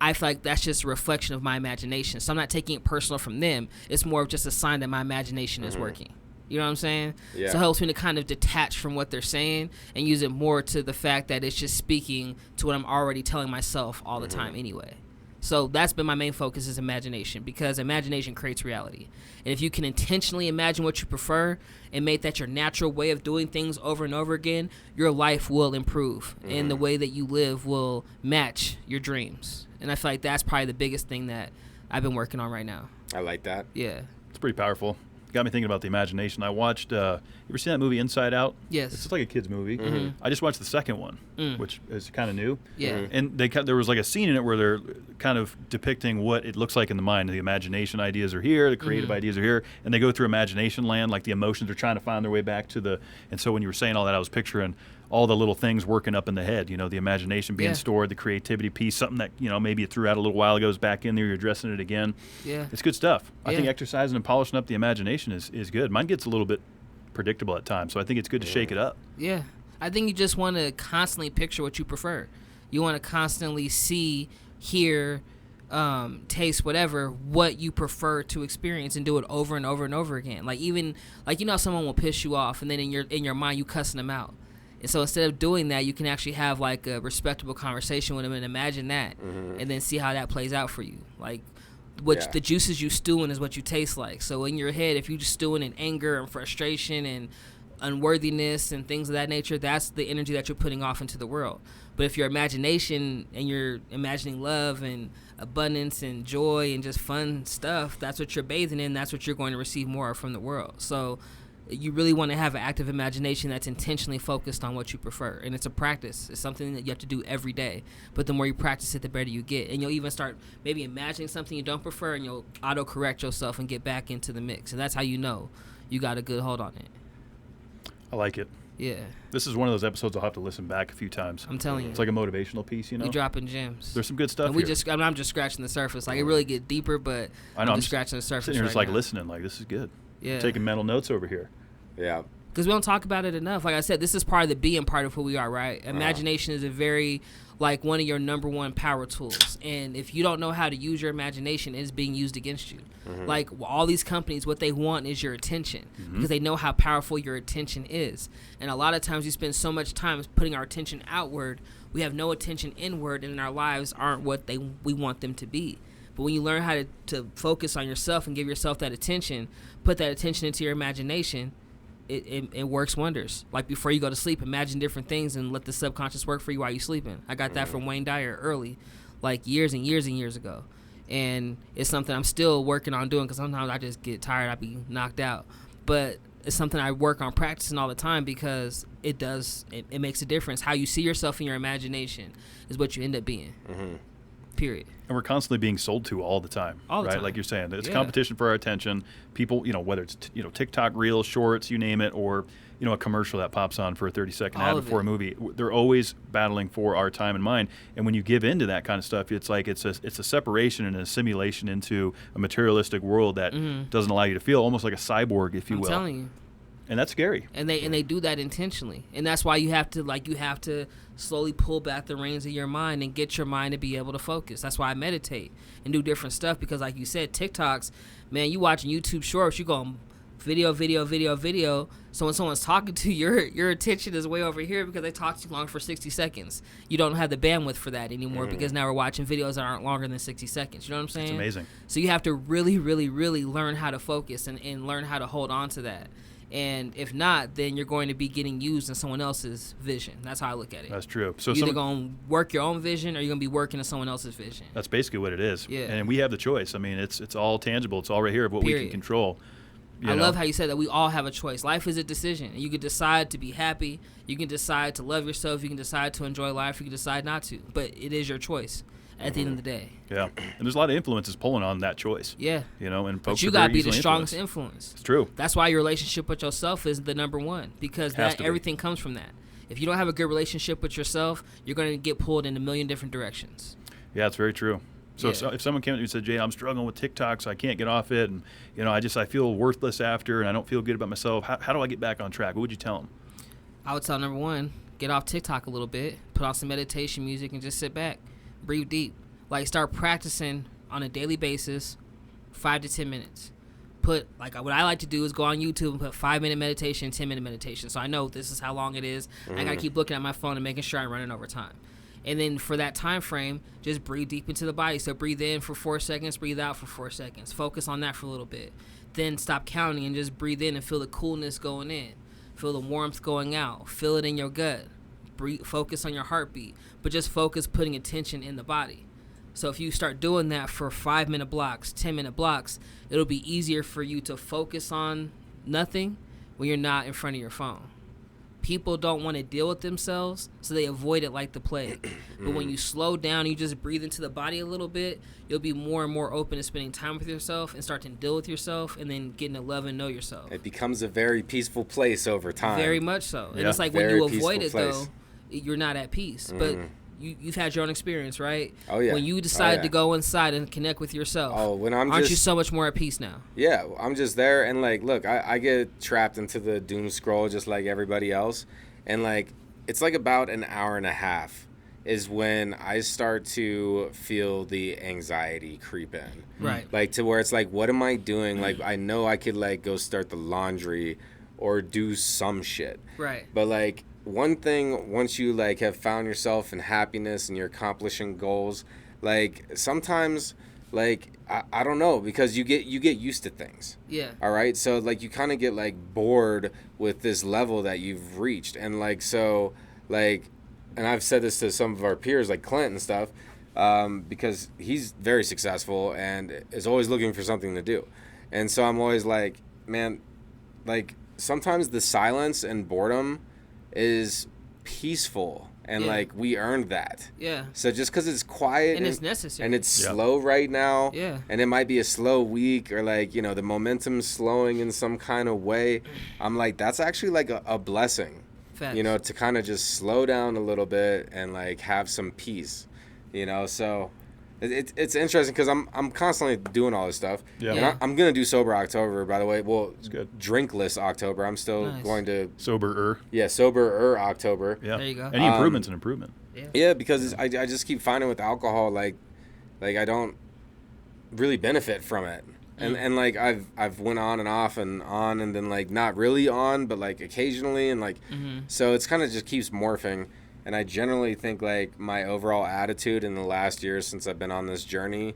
I feel like that's just a reflection of my imagination. So I'm not taking it personal from them. It's more of just a sign that my imagination is working. You know what I'm saying? Yeah. So it helps me to kind of detach from what they're saying and use it more to the fact that it's just speaking to what I'm already telling myself all the time anyway. So that's been my main focus, is imagination, because imagination creates reality. And if you can intentionally imagine what you prefer and make that your natural way of doing things over and over again, your life will improve and the way that you live will match your dreams. And I feel like that's probably the biggest thing that I've been working on right now. I like that. Yeah. It's pretty powerful. Got me thinking about the imagination. I watched, you ever seen that movie Inside Out? Yes. It's just like a kid's movie. I just watched the second one, which is kind of new. Yeah. And there was like a scene in it where they're kind of depicting what it looks like in the mind. The imagination ideas are here, the creative ideas are here, and they go through imagination land, like the emotions are trying to find their way back to the, and so when you were saying all that, I was picturing all the little things working up in the head, you know, the imagination being stored, the creativity piece, something that, you know, maybe you threw out a little while ago is back in there, you're addressing it again. Yeah. It's good stuff. I think Yeah. exercising and polishing up the imagination is good. Mine gets a little bit predictable at times, so I think it's good to shake it up. Yeah. I think you just want to constantly picture what you prefer. You want to constantly see, hear, taste, whatever, what you prefer to experience, and do it over and over and over again. Like even, like, you know, someone will piss you off and then in your mind you cussing them out. And so instead of doing that, you can actually have like a respectable conversation with them and imagine that, and then see how that plays out for you. Like the juices you stew in is what you taste like. So in your head, if you just stewing in anger and frustration and unworthiness and things of that nature, that's the energy that you're putting off into the world. But if your imagination and you're imagining love and abundance and joy and just fun stuff, that's what you're bathing in. That's what you're going to receive more of from the world. So you really want to have an active imagination that's intentionally focused on what you prefer. And it's a practice. It's something that you have to do every day. But the more you practice it, the better you get. And you'll even start maybe imagining something you don't prefer, and you'll auto-correct yourself and get back into the mix. And that's how you know you got a good hold on it. I like it. Yeah. This is one of those episodes I'll have to listen back a few times. I'm telling you. It's like a motivational piece, you know? We dropping gems. There's some good stuff and here. I'm just scratching the surface. Like, it really get deeper, but I know, I'm just scratching the surface sitting here just right like now. listening, like, this is good. Yeah. Taking mental notes over here. Yeah. Because we don't talk about it enough. Like I said, this is part of the being part of who we are, right? Imagination is a very, like, one of your number one power tools. And if you don't know how to use your imagination, it's being used against you. Like, all these companies, what they want is your attention, because they know how powerful your attention is. And a lot of times we spend so much time putting our attention outward, we have no attention inward, and our lives aren't what we want them to be. But when you learn how to focus on yourself and give yourself that attention, put that attention into your imagination, it works wonders. Like, before you go to sleep, imagine different things and let the subconscious work for you while you're sleeping. I got that from Wayne Dyer early, like years and years and years ago. And it's something I'm still working on doing, because sometimes I just get tired. I be knocked out. But it's something I work on practicing all the time, because it makes a difference. How you see yourself in your imagination is what you end up being. Period. And we're constantly being sold to all the time. All the right? time. Like you're saying, it's Yeah. competition for our attention. People, whether it's TikTok reels, shorts, you name it, or a commercial that pops on for a 30-second ad All of before it. a movie. They're always battling for our time and mind. And when you give into that kind of stuff, it's like it's a separation and a simulation into a materialistic world that doesn't allow you to feel, almost like a cyborg, if you will. I'm telling you. And that's scary. And they do that intentionally. And that's why you have to slowly pull back the reins of your mind and get your mind to be able to focus. That's why I meditate and do different stuff, because like you said, TikToks, man, you watching YouTube shorts, you go video. So when someone's talking to you, your attention is way over here, because they talk too long for 60 seconds. You don't have the bandwidth for that anymore, because now we're watching videos that aren't longer than 60 seconds. You know what I'm saying? It's amazing. So you have to really, really, really learn how to focus and learn how to hold on to that. And if not, then you're going to be getting used in someone else's vision. That's how I look at it. That's true. So you're either going to work your own vision, or you're going to be working in someone else's vision. That's basically what it is. Yeah. And we have the choice. I mean, it's all tangible. It's all right here of what we Period. can control. I love how you said that we all have a choice. Life is a decision. You can decide to be happy. You can decide to love yourself. You can decide to enjoy life. You can decide not to. But it is your choice at the end of the day. Yeah. And there's a lot of influences pulling on that choice. Yeah. And folks But you are got to very be the easily strongest influenced. influence. It's true. That's why your relationship with yourself is the number one, because Has to be. everything comes from that. If you don't have a good relationship with yourself, you're going to get pulled in a million different directions. Yeah, it's very true. So Yeah. if someone came to me and said, Jay, I'm struggling with TikTok, so I can't get off it, and I feel worthless after, and I don't feel good about myself, how do I get back on track? What would you tell them? I would tell number one, get off TikTok a little bit, put on some meditation music, and just sit back, breathe deep. Like, start practicing on a daily basis, 5 to 10 minutes. What I like to do is go on YouTube and put 5-minute meditation, 10-minute meditation. So I know this is how long it is. I got to keep looking at my phone and making sure I'm running over time. And then for that time frame, just breathe deep into the body. So breathe in for 4 seconds, breathe out for 4 seconds. Focus on that for a little bit. Then stop counting and just breathe in and feel the coolness going in. Feel the warmth going out. Feel it in your gut. Focus on your heartbeat. But just focus putting attention in the body. So if you start doing that for 5-minute blocks, 10-minute blocks, it'll be easier for you to focus on nothing when you're not in front of your phone. People don't want to deal with themselves, so they avoid it like the plague. But when you slow down, you just breathe into the body a little bit, you'll be more and more open to spending time with yourself and starting to deal with yourself, and then getting to love and know yourself. It becomes a very peaceful place over time. Very much so. And Yeah. it's like when Very you avoid peaceful it, place. though, you're not at peace. But you've had your own experience, right? Oh, yeah. When you decide yeah. to go inside and connect with yourself, aren't you just- so much more at peace now? Yeah, I'm just there, and look, I get trapped into the doom scroll just like everybody else, and it's about an hour and a half is when I start to feel the anxiety creep in. Right. To where it's what am I doing? I know I could go start the laundry or do some shit. Right. But one thing, once you have found yourself in happiness and you're accomplishing goals, sometimes like I don't know, because you get used to things. Yeah. All right, so like you kind of get like bored with this level that you've reached, and like so like, and I've said this to some of our peers like Clint and stuff, because he's very successful and is always looking for something to do, and so I'm always like, man, like sometimes the silence and boredom is peaceful. And, like, we earned that. Yeah. So just because it's quiet. And it's necessary. And it's slow right now. Yeah. And it might be a slow week, or, like, you know, the momentum's slowing in some kind of way. I'm like, that's actually, like, a blessing. Facts. You know, to kind of just slow down a little bit and, like, have some peace. You know, so it's interesting because I'm constantly doing all this stuff. Yeah. And Yeah. I'm going to do Sober October, by the way. Well, It's good. Drinkless October. I'm still Nice. going to, Sober-er. Sober October. Yeah. There you go. Any improvement's an improvement. Yeah, because I just keep finding with alcohol, like I don't really benefit from it, and like I've went on and off and on, and then like not really on, but like occasionally, and like so it's kind of just keeps morphing. And I generally think like my overall attitude in the last year since I've been on this journey,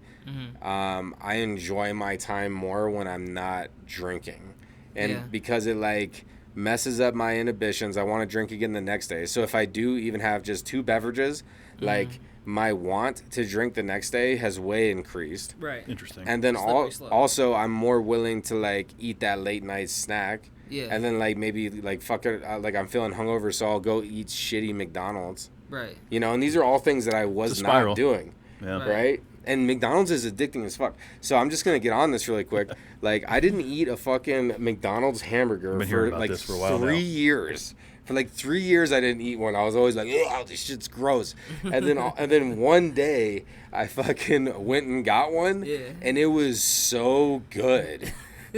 I enjoy my time more when I'm not drinking, and because it like messes up my inhibitions. I want to drink again the next day. So if I do even have just 2 beverages, like my want to drink the next day has way increased. Right. Interesting. And then Slippery slope. also I'm more willing to like eat that late night snack. Yeah. And then like maybe like fuck it, like I'm feeling hungover, so I'll go eat shitty McDonald's. Right. You know, and these are all things that I was It's a spiral. not doing. Yeah. Right? And McDonald's is addicting as fuck. So I'm just going to get on this really quick. Like, I didn't eat a fucking McDonald's hamburger I've been for hearing about like this for a while 3 now. years. For like 3 years, I didn't eat one. I was always like, oh, this shit's gross. And then one day, I fucking went and got one. Yeah. And it was so good.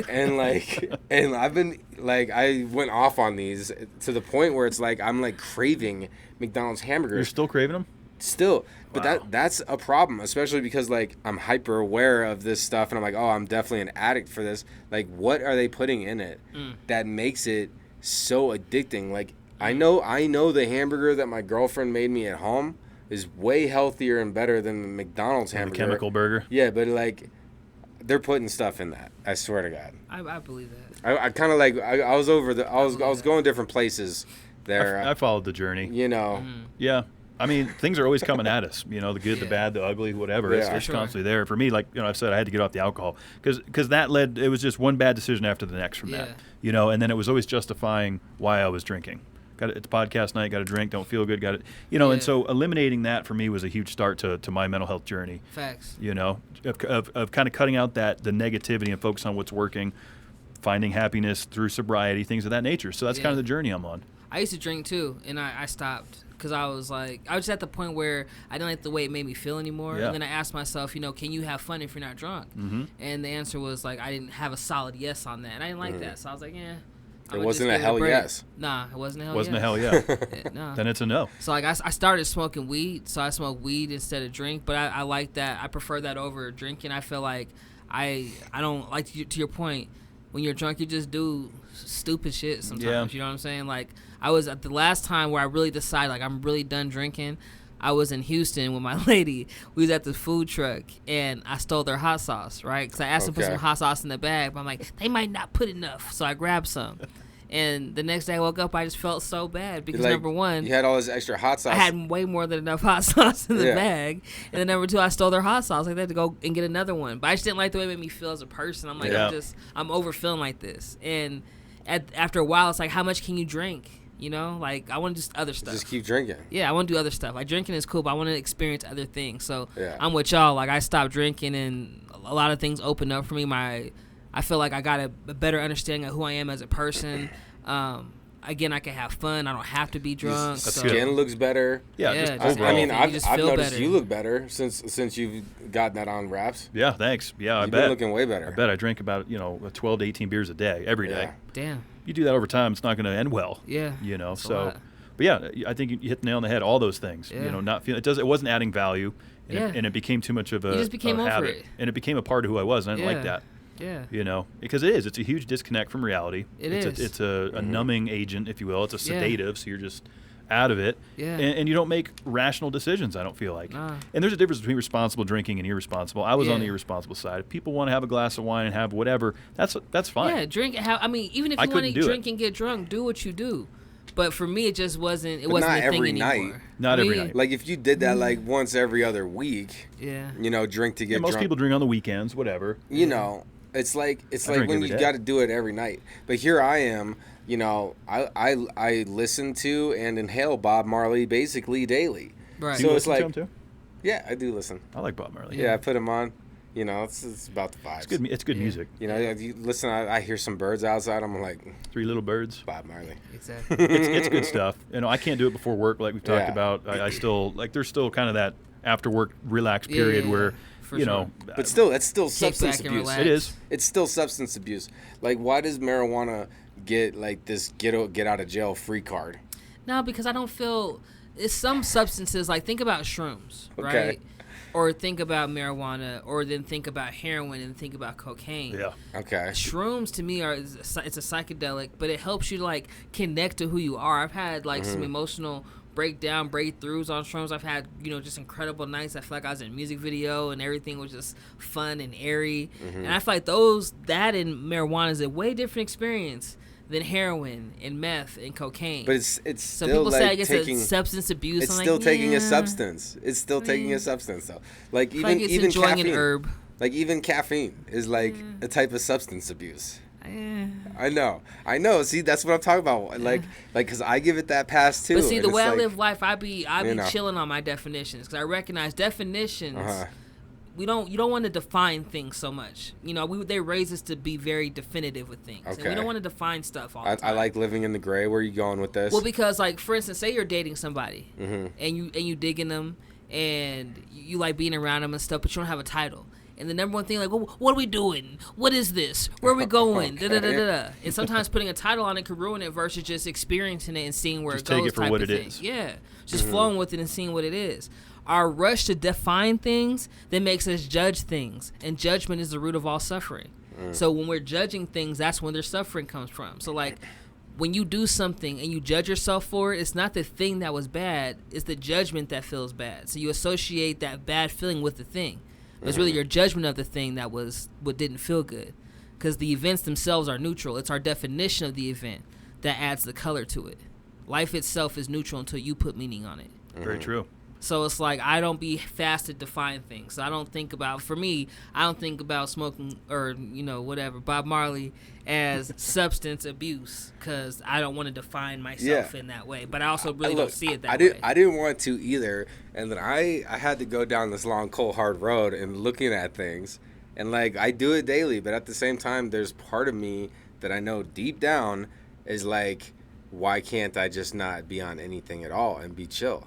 And like, and I've been like, I went off on these to the point where it's like, I'm like craving McDonald's hamburgers. You're still craving them? Still, but Wow. that's a problem, especially because like I'm hyper aware of this stuff, and I'm like, oh, I'm definitely an addict for this. Like, what are they putting in it that makes it so addicting? Like, I know the hamburger that my girlfriend made me at home is way healthier and better than the McDonald's The hamburger. chemical burger? Yeah, but like, they're putting stuff in that. I swear to God. I believe that. I kind of like I was over the I was going different places there. I followed the journey. You know. Yeah. I mean, things are always coming at us, you know, the good, the bad, the ugly, whatever. Yeah. It's Sure. constantly there. For me, like, you know, I've said I had to get off the alcohol because that led, it was just one bad decision after the next from that, Yeah. you know, and then it was always justifying why I was drinking. It's podcast night, got to drink, don't feel good, got it, you know, and Yeah. so eliminating that for me was a huge start to my mental health journey, Facts. you know, of kind of cutting out the negativity and focus on what's working, finding happiness through sobriety, things of that nature. So that's Yeah. kind of the journey I'm on. I used to drink too, and I stopped because I was just at the point where I didn't like the way it made me feel anymore. Yeah. And then I asked myself, you know, can you have fun if you're not drunk? Mm-hmm. And the answer was like, I didn't have a solid yes on that, and I didn't like that. So I was like, yeah. It wasn't a hell yes. Nah, it wasn't a hell Wasn't yes. a hell yeah. Yeah, nah. Then it's a no. So like I started smoking weed, so I smoke weed instead of drink. But I like that. I prefer that over drinking. I feel like I don't like to your point. When you're drunk, you just do stupid shit sometimes. Yeah. You know what I'm saying? Like I was at the last time where I really decided like I'm really done drinking. I was in Houston with my lady. We was at the food truck, and I stole their hot sauce, right? Because I asked them to put Okay. some hot sauce in the bag, but I'm like, they might not put enough. So I grabbed some. And the next day I woke up, I just felt so bad because Like, number one, you had all this extra hot sauce. I had way more than enough hot sauce in the Yeah. bag. And then number two, I stole their hot sauce. Like they had to go and get another one. But I just didn't like the way it made me feel as a person. I'm like, Yeah. I'm over feeling like this. And after a while, it's like, how much can you drink? You know, like I want to do other stuff. Just keep drinking. Yeah, I want to do other stuff. Like drinking is cool, but I want to experience other things. So Yeah. I'm with y'all. Like I stopped drinking, and a lot of things opened up for me. I feel like I got a better understanding of who I am as a person. Again, I can have fun. I don't have to be drunk. That's so. good. Skin looks better. Yeah, Yeah, just just- overall. I mean, You I've just I've feel noticed better. you look better since you've gotten that on wraps. Yeah, thanks. Yeah, I You've bet. been looking way better. I bet I drink about 12 to 18 beers a day every day. Yeah. Damn. You do that over time, it's not going to end well. Yeah. You know, It's a so. lot. But yeah, I think you hit the nail on the head. All those things. Yeah. You know, not feel it wasn't adding value, and, Yeah. it became too much of a, You just became a over habit, it. and it became a part of who I was. And I didn't like Yeah. that. Yeah. You know, because it's a huge disconnect from reality. It it's is. it's a numbing agent, if you will. It's a Yeah. sedative, so you're just out of it, Yeah. and you don't make rational decisions, I don't feel like. Nah. And there's a difference between responsible drinking and irresponsible. I was on the Yeah. irresponsible side. If people want to have a glass of wine and have whatever, that's fine. Yeah, drink. I mean, even if I you want to couldn't do drink it. and get drunk, do what you do. But for me, it just wasn't. It But wasn't not a thing every anymore. night. Not every night. Like if you did that like once every other week, Yeah. you know, drink to get Yeah, most drunk. people drink on the weekends, whatever. You know, it's like I drink when every you day. got to do it every night. But here I am, you know, I listen to and inhale Bob Marley basically daily. Right. Do you So it's listen like, to him too? yeah, I do listen. I like Bob Marley. Yeah, I put him on. You know, it's about the vibes. It's good. It's good music. You know, you listen. I hear some birds outside. I'm like, Three Little Birds. Bob Marley. Exactly. It's good stuff. You know, I can't do it before work, like we've talked Yeah. about. I still like. There's still kind of that after work relax period yeah, where, for you sure. know, But still, it's still Kick substance back and abuse. relax. it is. It's still substance abuse. Like, why does marijuana get like this get out of jail free card? No, because I don't feel it's some substances like think about shrooms, Okay. right? Or think about marijuana, or then think about heroin and think about cocaine. Yeah. Okay. Shrooms to me it's a psychedelic, but it helps you like connect to who you are. I've had like some emotional breakthroughs on shrooms. I've had, you know, just incredible nights. I feel like I was in a music video and everything was just fun and airy. And I feel like that and marijuana is a way different experience than heroin and meth and cocaine. But it's Some still people say I like guess taking. it's substance abuse. It's I'm still like, taking yeah. a substance. It's still taking a substance though. Like I feel like it's even enjoying caffeine. an herb. Like even caffeine is like a type of substance abuse. Eh. I know. See, that's what I'm talking about. Like, because I give it that pass too. But see, and the it's way I like- live life, I be you know. chilling on my definitions because I recognize definitions. Uh-huh. You don't want to define things so much. You know, they raise us to be very definitive with things. And we Okay. don't want to define stuff all the I time. like living in the gray. Where are you going with this? Well, because like for instance, say you're dating somebody Mm-hmm. and you digging them and you like being around them and stuff, but you don't have a title. And the number one thing, like, well, what are we doing? What is this? Where are we going? Okay. Da, da, da, da, da. And sometimes putting a title on it could ruin it versus just experiencing it and seeing where Just it goes. take it for type what of it thing. is. Yeah, just Mm-hmm. flowing with it and seeing what it is. Our rush to define things that makes us judge things, and judgment is the root of all suffering. So when we're judging things, that's when their suffering comes from. So like, when you do something and you judge yourself for it, it's not the thing that was bad, it's the judgment that feels bad. So you associate that bad feeling with the thing. But it's really your judgment of the thing that was what didn't feel good. Because the events themselves are neutral. It's our definition of the event that adds the color to it. Life itself is neutral until you put meaning on it. Very true. So it's like I don't be fast to define things. So I don't think about, for me, I don't think about smoking or, you know, whatever, Bob Marley as substance abuse because I don't want to define myself in that way. But I also really don't see it that way. I didn't want to either. And then I had to go down this long, cold, hard road and looking at things. And, like, I do it daily. But at the same time, there's part of me that I know deep down is like, why can't I just not be on anything at all and be chill?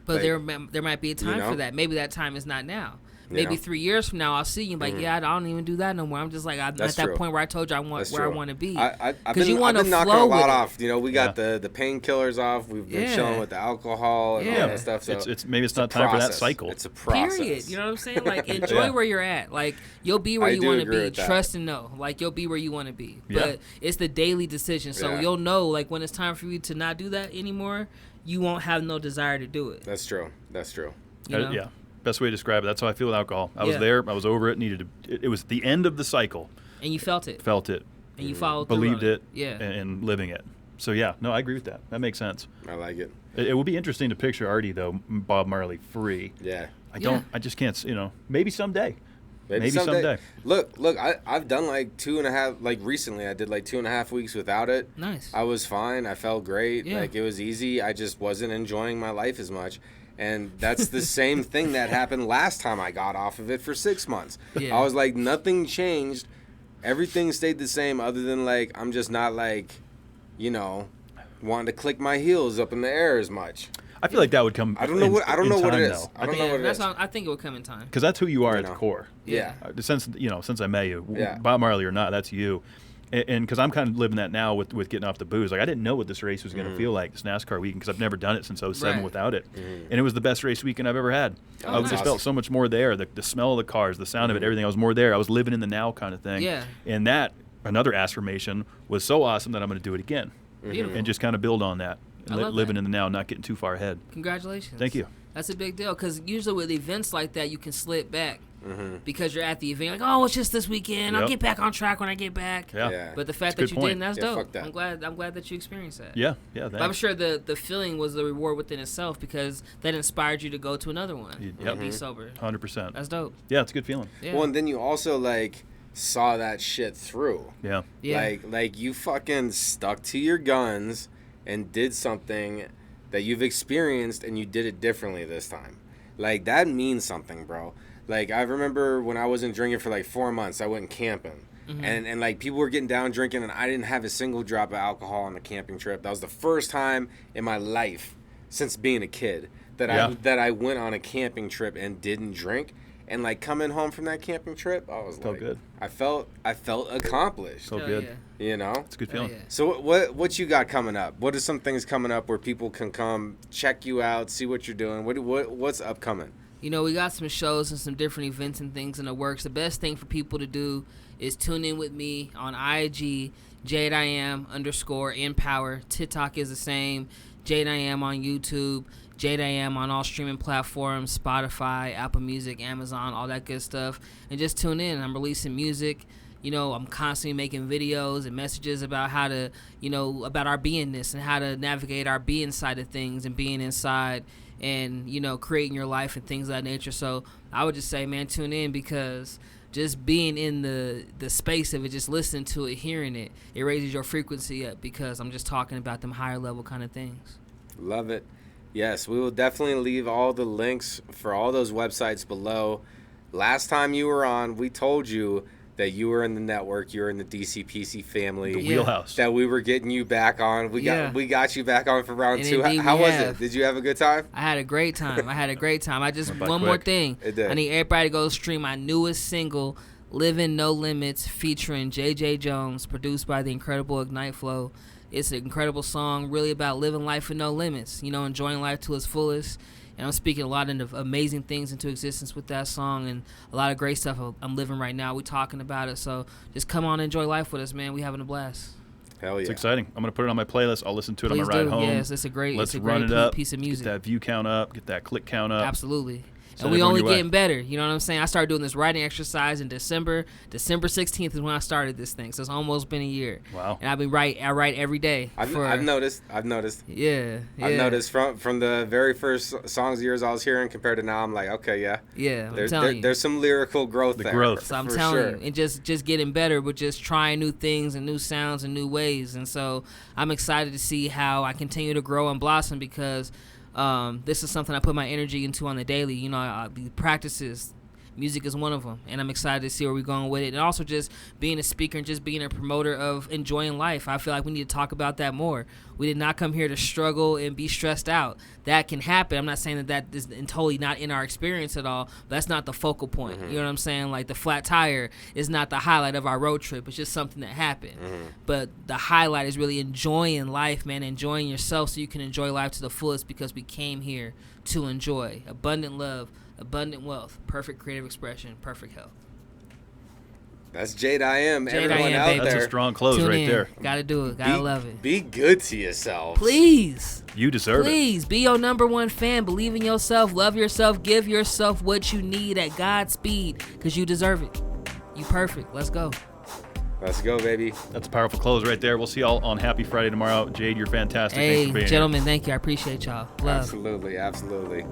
But Like, there might be a time know? for that. Maybe that time is not now. You Maybe know? 3 years from now, I'll see you and be like, yeah, I don't even do that no more. I'm just like, I'm That's at that true. point where I told you I want That's where I true. want to be. I've you been wanna knocking flow a with lot it. off. You know, we got the painkillers off. We've been Yeah. chilling with the alcohol and all Yeah. that stuff. So It's maybe it's not a time for that process. cycle. It's a process. Period. You know what I'm saying? Like, enjoy Yeah. where you're at. Like, you'll be where I you do want to agree be. with that. Trust and know. Like, you'll be where you want to be. Yeah. But it's the daily decision. So Yeah. you'll know, like, when it's time for you to not do that anymore, you won't have no desire to do it. That's true. That's true. You know? Yeah. Best way to describe it. That's how I feel with alcohol. I was Yeah. there. I was over it. Needed to. It was the end of the cycle. And you felt it. Felt it. And you followed through Believed on it. Yeah. And living it. So yeah. No, I agree with that. That makes sense. I like it. It would be interesting to picture Artie though, Bob Marley free. Yeah. I don't. Yeah. I just can't. Maybe someday. Maybe someday. someday. Look, I've done like 2.5, like recently I did like 2.5 weeks without it. Nice. I was fine. I felt great. Yeah. Like it was easy. I just wasn't enjoying my life as much. And that's the same thing that happened last time I got off of it for 6 months. Yeah. I was like, nothing changed. Everything stayed the same other than like, I'm just not like, you know, wanting to click my heels up in the air as much. I feel like that would come. I don't know what it is. Though. I don't know what it is. I think it will come in time. Because that's who you are You at the know. core. Yeah. Since I met you, Yeah. Bob Marley or not, that's you. And because I'm kind of living that now with getting off the booze. Like I didn't know what this race was going to feel like, this NASCAR weekend, because I've never done it since 07 Right. without it. And it was the best race weekend I've ever had. Oh, I nice. just felt so much more there. The smell of the cars, the sound of it, everything. I was more there. I was living in the now kind of thing. Yeah. And that, another affirmation, was so awesome that I'm going to do it again. Beautiful. And just kind of build on that. I love living that. in the now, not getting too far ahead. Congratulations. Thank you. That's a big deal because usually with events like that, you can slip back because you're at the event. Like, oh, it's just this weekend. I'll Yep. get back on track when I get back. Yeah. Yeah. But the fact That's that a you good didn't, that's Yeah, dope. fuck that. I'm glad that you experienced that. Yeah. But I'm Thanks. sure the feeling was the reward within itself because that inspired you to go to another one Yep. and be sober. 100%. That's dope. Yeah, it's a good feeling. Yeah. Well, and then you also like saw that shit through. Yeah. Yeah. Like you fucking stuck to your guns and did something that you've experienced and you did it differently this time. Like that means something, bro. Like I remember when I wasn't drinking for like 4 months, I went camping. And like people were getting down drinking and I didn't have a single drop of alcohol on the camping trip. That was the first time in my life since being a kid that I went on a camping trip and didn't drink. And like coming home from that camping trip, I was Felt like, good. I felt accomplished. Felt Hell good. yeah. You know? It's a good Hell feeling. yeah. So what you got coming up? What are some things coming up where people can come check you out, see what you're doing? What's upcoming? You know, we got some shows and some different events and things in the works. The best thing for people to do is tune in with me on IG, Jade IAM _ Empower. TikTok is the same. Jade IAM on YouTube. Jade IAM on all streaming platforms, Spotify, Apple Music, Amazon, all that good stuff. And just tune in. I'm releasing music. You know, I'm constantly making videos and messages about how to, you know, about our beingness and how to navigate our being side of things and being inside and, you know, creating your life and things of that nature. So I would just say, man, tune in because just being in the space of it, just listening to it, hearing it, it raises your frequency up because I'm just talking about them higher level kind of things. Love it. Yes, we will definitely leave all the links for all those websites below. Last time you were on, we told you that you were in the network, you were in the DCPC family. The wheelhouse. That we were getting you back on. We got you back on for round And 2. indeed How we was have. it? Did you have a good time? I had a great time. I just, Went by one more quick. thing. It did. I need everybody to go stream my newest single, Living No Limits, featuring JJ Jones, produced by the incredible Ignite Flow. It's an incredible song, really about living life with no limits, you know, enjoying life to its fullest. And I'm speaking a lot of amazing things into existence with that song and a lot of great stuff I'm living right now. We're talking about it. So just come on and enjoy life with us, man. We having a blast. Hell yeah. It's exciting. I'm going to put it on my playlist. I'll listen to it Please on my ride do. home. Yes, it's a great, Let's it's a run great it up, piece of music. Get that view count up, get that click count up. Absolutely. Send And we everyone only your way. getting better. You know what I'm saying? I started doing this writing exercise in December. December 16th is when I started this thing. So it's almost been a year. Wow. And I write every day. I've noticed. Yeah. I've noticed from the very first songs of yours I was hearing compared to now, I'm like, okay, yeah. Yeah, I'm telling you. There's some lyrical growth there. growth. So I'm for telling sure. you, and just getting better, but just trying new things and new sounds and new ways. And so I'm excited to see how I continue to grow and blossom because this is something I put my energy into on the daily. You know, the practices, music is one of them, and I'm excited to see where we're going with it. And also just being a speaker and just being a promoter of enjoying life. I feel like we need to talk about that more. We did not come here to struggle and be stressed out. That can happen. I'm not saying that is totally not in our experience at all, but that's not the focal point. You know what I'm saying? Like the flat tire is not the highlight of our road trip. It's just something that happened. But the highlight is really enjoying life, man, enjoying yourself so you can enjoy life to the fullest because we came here to enjoy abundant love, abundant wealth, perfect creative expression, perfect health. That's Jade IAM. Jade Everyone IAM, out baby. That's there. a strong close Tune right in. there. Gotta do it. Gotta love it. Be good to yourself. Please. You deserve it. Please be your number one fan. Believe in yourself. Love yourself. Give yourself what you need at God's speed because you deserve it. You perfect. Let's go. Let's go, baby. That's a powerful close right there. We'll see y'all on Happy Friday tomorrow. Jade, you're fantastic. Thanks Hey, for being gentlemen, thank you. I appreciate y'all. Love. Absolutely.